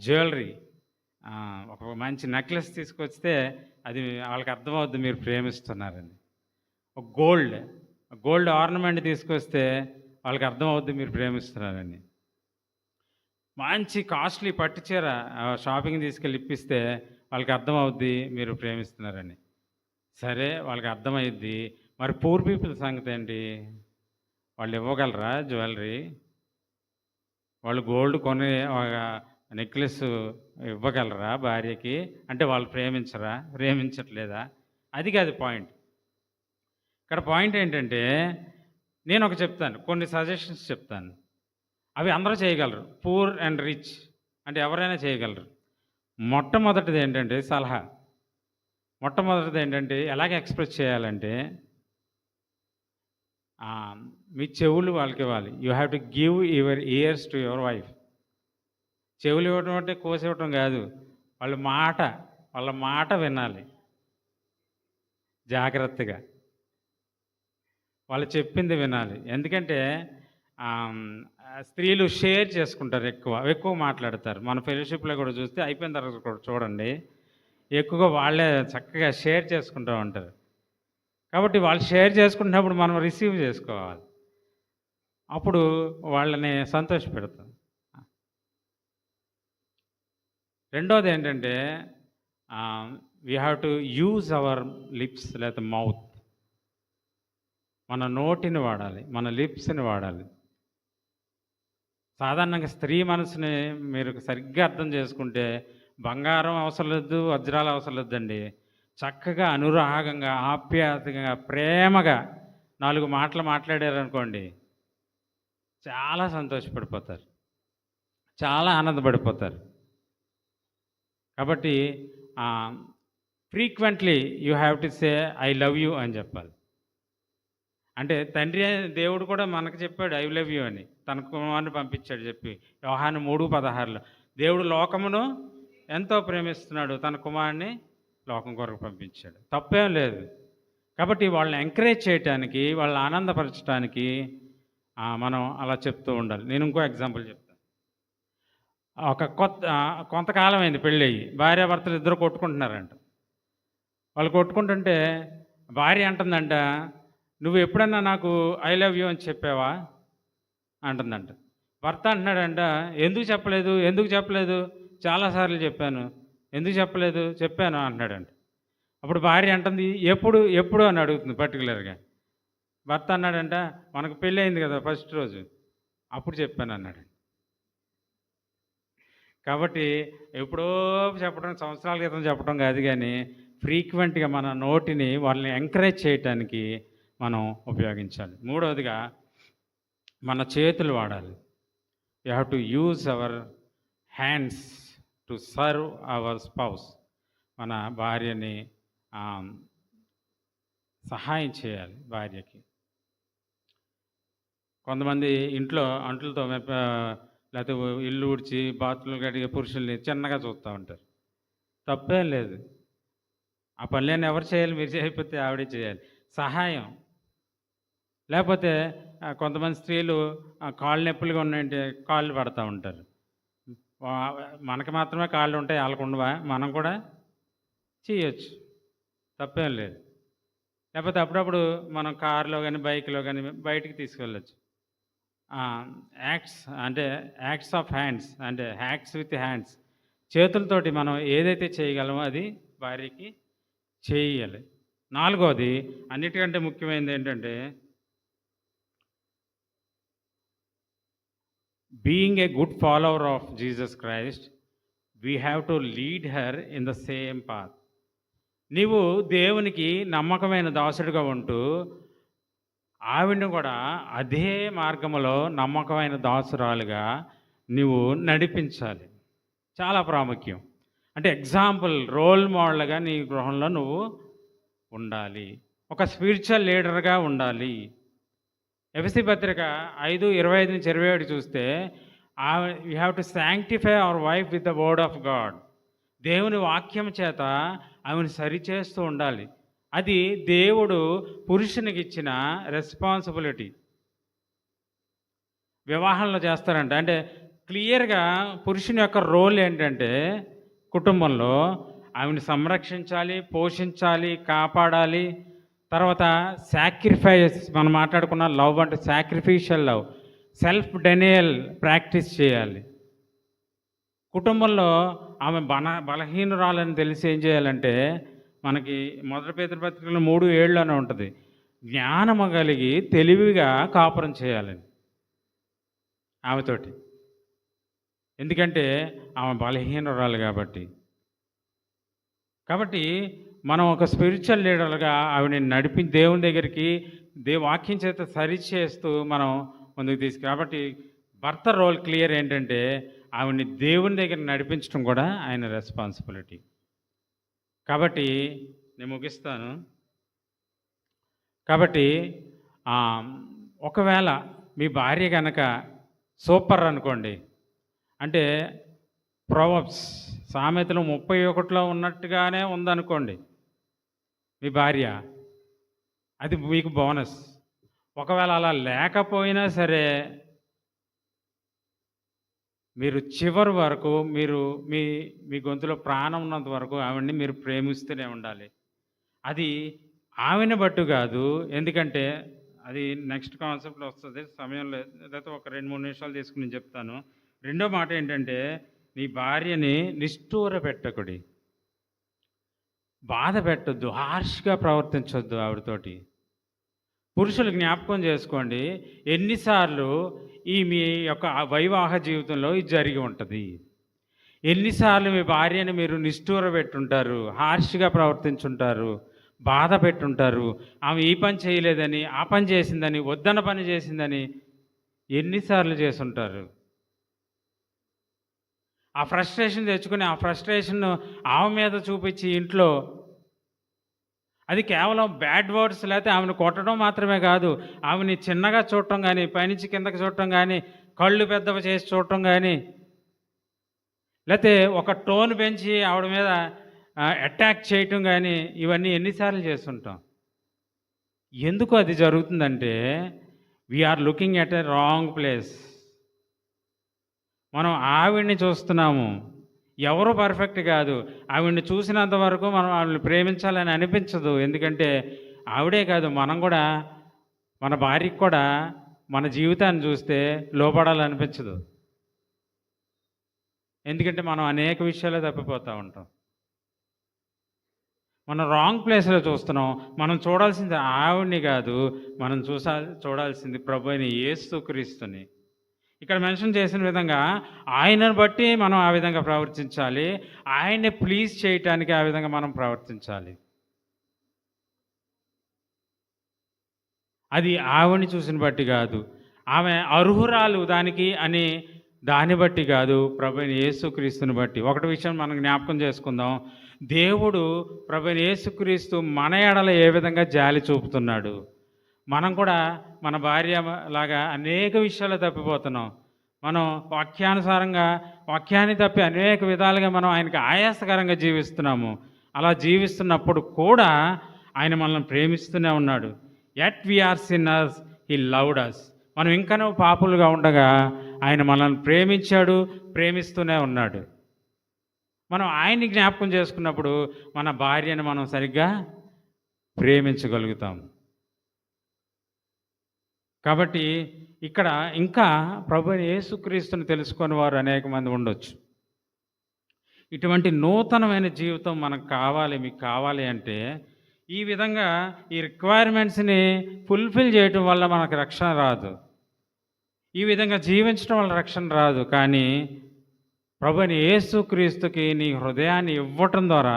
A: జ్యువెలరీ ఒక మంచి నెక్లెస్ తీసుకొస్తే అది వాళ్ళకి అర్థమవుద్ది మీరు ప్రేమిస్తున్నారని. ఒక గోల్డ్ ఆర్నమెంట్ తీసుకొస్తే వాళ్ళకి అర్థమవుద్ది మీరు ప్రేమిస్తున్నారని. మంచి కాస్ట్లీ పట్టు చీర షాపింగ్ తీసుకెళ్ళి ఇప్పిస్తే వాళ్ళకి అర్థమవుద్ది మీరు ప్రేమిస్తున్నారని. సరే వాళ్ళకి అర్థమైద్ది. మరి పూర్ పీపుల్ సంగతి ఏంటి? వాళ్ళు ఇవ్వగలరా జ్యువెలరీ? వాళ్ళు గోల్డ్ కొని ఒక నెక్లెస్ ఇవ్వగలరా భార్యకి? అంటే వాళ్ళు ప్రేమించరా? ప్రేమించట్లేదా? అది కాదు పాయింట్. ఇక్కడ పాయింట్ ఏంటంటే నేను ఒక చెప్తాను. కొన్ని సజెషన్స్ చెప్తాను. అవి అందరూ చేయగలరు. పూర్ అండ్ రిచ్ అంటే ఎవరైనా చేయగలరు. మొట్టమొదటిది ఏంటంటే సలహా. మొట్టమొదటిది ఏంటంటే ఎలాగ ఎక్స్‌ప్రెస్ చేయాలంటే మీ చెవులు వాళ్ళకి ఇవ్వాలి. You have to give your years to your wife. చెవులు ఇవ్వడం అంటే కోసివ్వటం కాదు. వాళ్ళ మాట వినాలి జాగ్రత్తగా. వాళ్ళు చెప్పింది వినాలి. ఎందుకంటే స్త్రీలు షేర్ చేసుకుంటారు ఎక్కువ మాట్లాడతారు. మన ఫెలోషిప్‌లో కూడా చూస్తే అయిపోయిన తర్వాత కూడా చూడండి. ఎక్కువగా వాళ్ళే చక్కగా షేర్ చేసుకుంటూ ఉంటారు. కాబట్టి వాళ్ళు షేర్ చేసుకుంటున్నప్పుడు మనం రిసీవ్ చేసుకోవాలి. అప్పుడు వాళ్ళని సంతోషపెడతాం. రెండోది ఏంటంటే we have to use hour lips లేకపోతే మౌత్. మన నోటిని వాడాలి. మన లిప్స్‌ని వాడాలి. సాధారణంగా స్త్రీ మనసుని మీరు సరిగ్గా అర్థం చేసుకుంటే బంగారం అవసరం లేదు, వజ్రాలు అవసరం లేదండి. చక్కగా అనురాగంగా, ఆప్యాయతగా, ప్రేమగా 4 మాటలు మాట్లాడారనుకోండి, చాలా సంతోషపడిపోతారు. చాలా ఆనందపడిపోతారు. కాబట్టి frequently you have to say I love you అని చెప్పాలి. అంటే తండ్రి దేవుడు కూడా మనకు చెప్పాడు ఐ లవ్ యూ అని. తన కుమారుని పంపించాడు చెప్పి. యోహాను 3:16లో దేవుడు లోకమును ఎంతో ప్రేమిస్తున్నాడు. తన కుమారుని లోకం కొరకు పంపించాడు. తప్పేం లేదు. కాబట్టి వాళ్ళని ఎంకరేజ్ చేయటానికి, వాళ్ళని ఆనందపరచడానికి మనం అలా చెప్తూ ఉండాలి. నేను ఇంకో ఎగ్జాంపుల్ చెప్తాను. కొంతకాలం అయింది పెళ్ళయ్యి. భార్యాభర్తలు ఇద్దరు కొట్టుకుంటున్నారంట. వాళ్ళు కొట్టుకుంటుంటే భార్య అంటుందంట, నువ్వు ఎప్పుడన్నా నాకు ఐ లవ్ యూ అని చెప్పావా అంటుందంట. భర్త అంటున్నాడంట, ఎందుకు చెప్పలేదు చాలాసార్లు చెప్పాను, ఎందుకు చెప్పలేదు చెప్పాను అంటున్నాడంట. అప్పుడు భార్య అంటుంది, ఎప్పుడు అని అడుగుతుంది పర్టికులర్గా. భర్త అన్నాడంట, మనకు పెళ్ళి అయింది కదా ఫస్ట్ రోజు, అప్పుడు చెప్పాను అన్నాడు. కాబట్టి ఎప్పుడో చెప్పడం, సంవత్సరాల క్రితం చెప్పడం కాదు, కానీ ఫ్రీక్వెంట్గా మన నోటిని వాళ్ళని ఎంకరేజ్ చేయటానికి మనం ఉపయోగించాలి. మూడవదిగా మన చేతులు వాడాలి. You have to use our hands to serve our spouse. మన భార్యని సహాయం చేయాలి భార్యకి. కొంతమంది ఇంట్లో అంట్లతో లేకపోతే ఇల్లు ఊడ్చి బాత్రూమ్లు కడిగే పురుషుల్ని చిన్నగా చూస్తూ ఉంటారు. తప్పేం లేదు. ఆ పనులన్నీ ఎవరు చేయాలి? మీరు చేయకపోతే ఆవిడే చేయాలి. సహాయం. లేకపోతే కొంతమంది స్త్రీలు కాళ్ళు నొప్పులుగా ఉన్నాయంటే కాళ్ళు పడతా ఉంటారు. మనకి మాత్రమే కాళ్ళు ఉంటాయి, వాళ్ళకు ఉండవా? మనం కూడా చేయొచ్చు, తప్పేం లేదు. లేకపోతే అప్పుడప్పుడు మనం కారులో కానీ బైక్లో కానీ బయటికి తీసుకెళ్ళచ్చు. యాక్ట్స్ ఆఫ్ హ్యాండ్స్ అంటే హ్యాక్స్ విత్ హ్యాండ్స్. చేతులతోటి మనం ఏదైతే చేయగలమో అది భార్యకి చేయాలి. నాలుగవది అన్నిటికంటే ముఖ్యమైనది ఏంటంటే being a good follower of Jesus Christ, we have to lead her in the same path. నీవు దేవునికి నమ్మకమైన దాసుడిగా ఉంటూ ఆవిడని కూడా అదే మార్గములో నమ్మకమైన దాసురాలుగా నువ్వు నడిపించాలి. చాలా ప్రాముఖ్యం. అంటే ఎగ్జాంపుల్, రోల్ మోడల్‌గా నీ గృహంలో నువ్వు ఉండాలి. ఒక స్పిరిచువల్ లీడర్‌గా ఉండాలి. ఎఫెసీ పత్రిక 5:25-27 చూస్తే we have to sanctify our wife with the word of God. దేవుని వాక్యం చేత ఆమెను సరిచేస్తూ ఉండాలి. అది దేవుడు పురుషునికి ఇచ్చిన రెస్పాన్సిబిలిటీ. వివాహంలో చేస్తారంట. అంటే క్లియర్‌గా పురుషుని యొక్క రోల్ ఏంటంటే కుటుంబంలో ఆమెను సంరక్షించాలి, పోషించాలి, కాపాడాలి. తర్వాత సాక్రిఫైస్, మనం మాట్లాడుకున్న లవ్ అంటే sacrificial love, self denial practice చేయాలి. కుటుంబంలో ఆమె బలహీనురాలని తెలిసి ఏం చేయాలంటే, మనకి మొదటి పేతురు పత్రికలో 3:7 ఉంటుంది, జ్ఞానము కలిగి తెలివిగా కాపురం చేయాలని ఆమెతోటి. ఎందుకంటే ఆమె బలహీనురాలు కాబట్టి. మనం ఒక స్పిరిచువల్ లీడర్‌గా ఆవిడని నడిపించి దేవుని దగ్గరికి వాక్యం చేత సరిచేస్తూ మనం ముందుకు కాబట్టి భర్త రోల్ క్లియర్ ఏంటంటే ఆవిడని దేవుని దగ్గర నడిపించడం కూడా ఆయన రెస్పాన్సిబిలిటీ. కాబట్టి నేను ముగిస్తాను. కాబట్టి ఒకవేళ మీ భార్య కనుక సూపర్ అనుకోండి, అంటే ప్రొవర్బ్స్ సామెతలు 31లో ఉన్నట్టుగానే ఉందనుకోండి మీ భార్య, అది మీకు బోనస్. ఒకవేళ అలా లేకపోయినా సరే మీరు చివరి వరకు మీరు మీ మీ గొంతులో ప్రాణం ఉన్నంత వరకు ఆవిడని మీరు ప్రేమిస్తూనే ఉండాలి. అది ఆమెను బట్టు కాదు, ఎందుకంటే అది నెక్స్ట్ కాన్సెప్ట్లో వస్తుంది, సమయం లేదు, లేకపోతే ఒక 2-3 నిమిషాలు తీసుకుని నేను చెప్తాను. రెండో మాట ఏంటంటే, నీ భార్యని నిష్ఠూర పెట్టకుడి, బాధ పెట్టొద్దు, హార్ష్గా ప్రవర్తించొద్దు ఆవిడతోటి. పురుషులు జ్ఞాపకం చేసుకోండి, ఎన్నిసార్లు మీ యొక్క వైవాహ జీవితంలో ఇది జరిగి ఉంటుంది. ఎన్నిసార్లు మీ భార్యని మీరు నిష్ఠూర పెట్టుంటారు, హార్ష్గా ప్రవర్తించుంటారు, బాధ పెట్టుంటారు. ఆమె ఈ పని చేయలేదని, ఆ పని చేసిందని, వద్దన్న పని చేసిందని ఎన్నిసార్లు చేసుంటారు. ఆ ఫ్రస్ట్రేషన్ తెచ్చుకుని ఆ ఫ్రస్ట్రేషన్ ఆమె మీద చూపించి ఇంట్లో, అది కేవలం బ్యాడ్ వర్డ్స్ లేకపోతే ఆమెను కొట్టడం మాత్రమే కాదు, ఆమెని చిన్నగా చూడటం కానీ, పైనుంచి కిందకి చూడటం కానీ, కళ్ళు పెద్దవి చేసి చూడటం కానీ, లేకపోతే ఒక టోన్ పెంచి ఆవిడ మీద అటాక్ చేయటం కానీ, ఇవన్నీ ఎన్నిసార్లు చేస్తుంటాం. ఎందుకు అది జరుగుతుందంటే we are looking at a wrong place. మనం ఆవిడ్ని చూస్తున్నాము, ఎవరు పర్ఫెక్ట్ కాదు. ఆవిడ్ని చూసినంత వరకు మనం ఆవిడని ప్రేమించాలని అనిపించదు. ఎందుకంటే ఆవిడే కాదు, మనం కూడా మన భార్యకి కూడా మన జీవితాన్ని చూస్తే లోపడాలనిపించదు. ఎందుకంటే మనం అనేక విషయాల్లో తప్పిపోతూ ఉంటాం. మనం రాంగ్ ప్లేస్లో చూస్తున్నాం. మనం చూడాల్సింది ఆవిడ్ని కాదు, మనం చూడాల్సింది ప్రభువైన యేసుక్రీస్తుని. ఇక్కడ మెన్షన్ చేసిన విధంగా ఆయనను బట్టి మనం ఆ విధంగా ప్రవర్తించాలి, ఆయన్ని ప్లీజ్ చేయటానికి ఆ విధంగా మనం ప్రవర్తించాలి. అది ఆవిడ్ని చూసిన బట్టి కాదు, ఆమె అర్హురాలు దానికి అని దాన్ని బట్టి కాదు, ప్రభువైన యేసుక్రీస్తుని బట్టి. ఒకటి విషయం మనం జ్ఞాపకం చేసుకుందాం, దేవుడు ప్రభువైన యేసుక్రీస్తు మన ఎడల ఏ విధంగా జాలి చూపుతున్నాడు. మనం కూడా మన భార్య లాగా అనేక విషయాలు తప్పిపోతున్నాం. మనం వాక్యానుసారంగా వాక్యాన్ని తప్పి అనేక విధాలుగా మనం ఆయనకి ఆయాసకరంగా జీవిస్తున్నాము. అలా జీవిస్తున్నప్పుడు కూడా ఆయన మనల్ని ప్రేమిస్తూనే ఉన్నాడు. Yet we are sinners, he loved us. మనం ఇంకనూ పాపులుగా ఉండగా ఆయన మనల్ని ప్రేమించాడు, ప్రేమిస్తూనే ఉన్నాడు. మనం ఆయన్ని జ్ఞాపకం చేసుకున్నప్పుడు మన భార్యను మనం సరిగ్గా ప్రేమించగలుగుతాం. కాబట్టి ఇక్కడ ఇంకా ప్రభువైన యేసుక్రీస్తుని తెలుసుకొని వారు అనేక మంది ఉండొచ్చు. ఇటువంటి నూతనమైన జీవితం మనకు కావాలి, మీకు కావాలి అంటే ఈ విధంగా ఈ రిక్వైర్మెంట్స్ని ఫుల్ఫిల్ చేయటం వల్ల మనకు రక్షణ రాదు, ఈ విధంగా జీవించడం వల్ల రక్షణ రాదు. కానీ ప్రభువైన యేసుక్రీస్తుకి నీ హృదయాన్ని ఇవ్వటం ద్వారా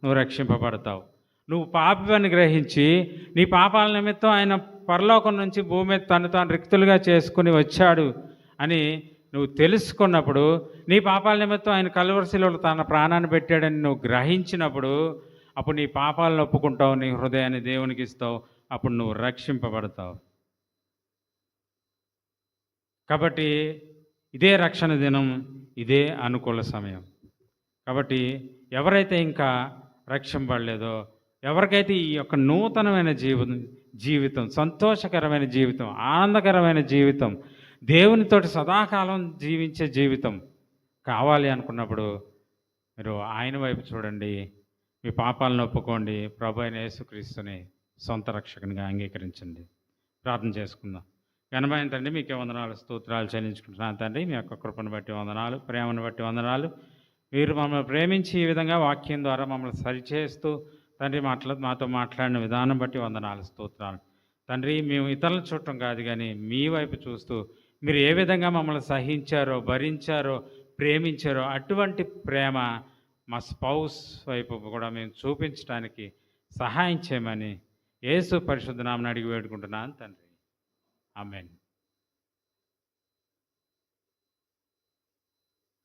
A: నువ్వు రక్షింపబడతావు. నువ్వు పాపివని గ్రహించి నీ పాపాల నిమిత్తం ఆయన పరలోకం నుంచి భూమి మీద తను తాను రిక్తులుగా చేసుకుని వచ్చాడు అని నువ్వు తెలుసుకున్నప్పుడు, నీ పాపాల నిమిత్తం ఆయన కలువరి శిలువలో తన ప్రాణాన్ని పెట్టాడని నువ్వు గ్రహించినప్పుడు, అప్పుడు నీ పాపాలను ఒప్పుకుంటావు, నీ హృదయాన్ని దేవునికి ఇస్తావు, అప్పుడు నువ్వు రక్షింపబడతావు. కాబట్టి ఇదే రక్షణ దినం, ఇదే అనుకూల సమయం. కాబట్టి ఎవరైతే ఇంకా రక్షింపబడలేదో, ఎవరికైతే ఈ యొక్క నూతనమైన జీవితం, సంతోషకరమైన జీవితం, ఆనందకరమైన జీవితం, దేవునితోటి సదాకాలం జీవించే జీవితం కావాలి అనుకున్నప్పుడు మీరు ఆయన వైపు చూడండి, మీ పాపాలను ఒప్పుకోండి, ప్రభు అయిన యేసుక్రీస్తుని సొంత రక్షకునిగా అంగీకరించండి. ప్రార్థన చేసుకుందాం. ఘనమైన తండ్రి, మీకే వందనాలు, స్తోత్రాలు చెల్లించుకుంటున్నాను తండ్రి. మీ యొక్క కృపను బట్టి వందనాలు, ప్రేమను బట్టి వందనాలు. మీరు మమ్మల్ని ప్రేమించి ఈ విధంగా వాక్యం ద్వారా మమ్మల్ని సరిచేస్తూ తండ్రి మాతో మాట్లాడిన విధానం బట్టి వందనాలు, స్తోత్రాలు తండ్రి. మేము ఇతరుల చూడటం కాదు కానీ మీ వైపు చూస్తూ మీరు ఏ విధంగా మమ్మల్ని సహించారో, భరించారో, ప్రేమించారో అటువంటి ప్రేమ మా స్పౌస్ వైపు కూడా మేము చూపించడానికి సహాయం చేయమని యేసు పరిశుద్ధ నామమున అడిగి వేడుకుంటున్నాను తండ్రి. ఆమేన్.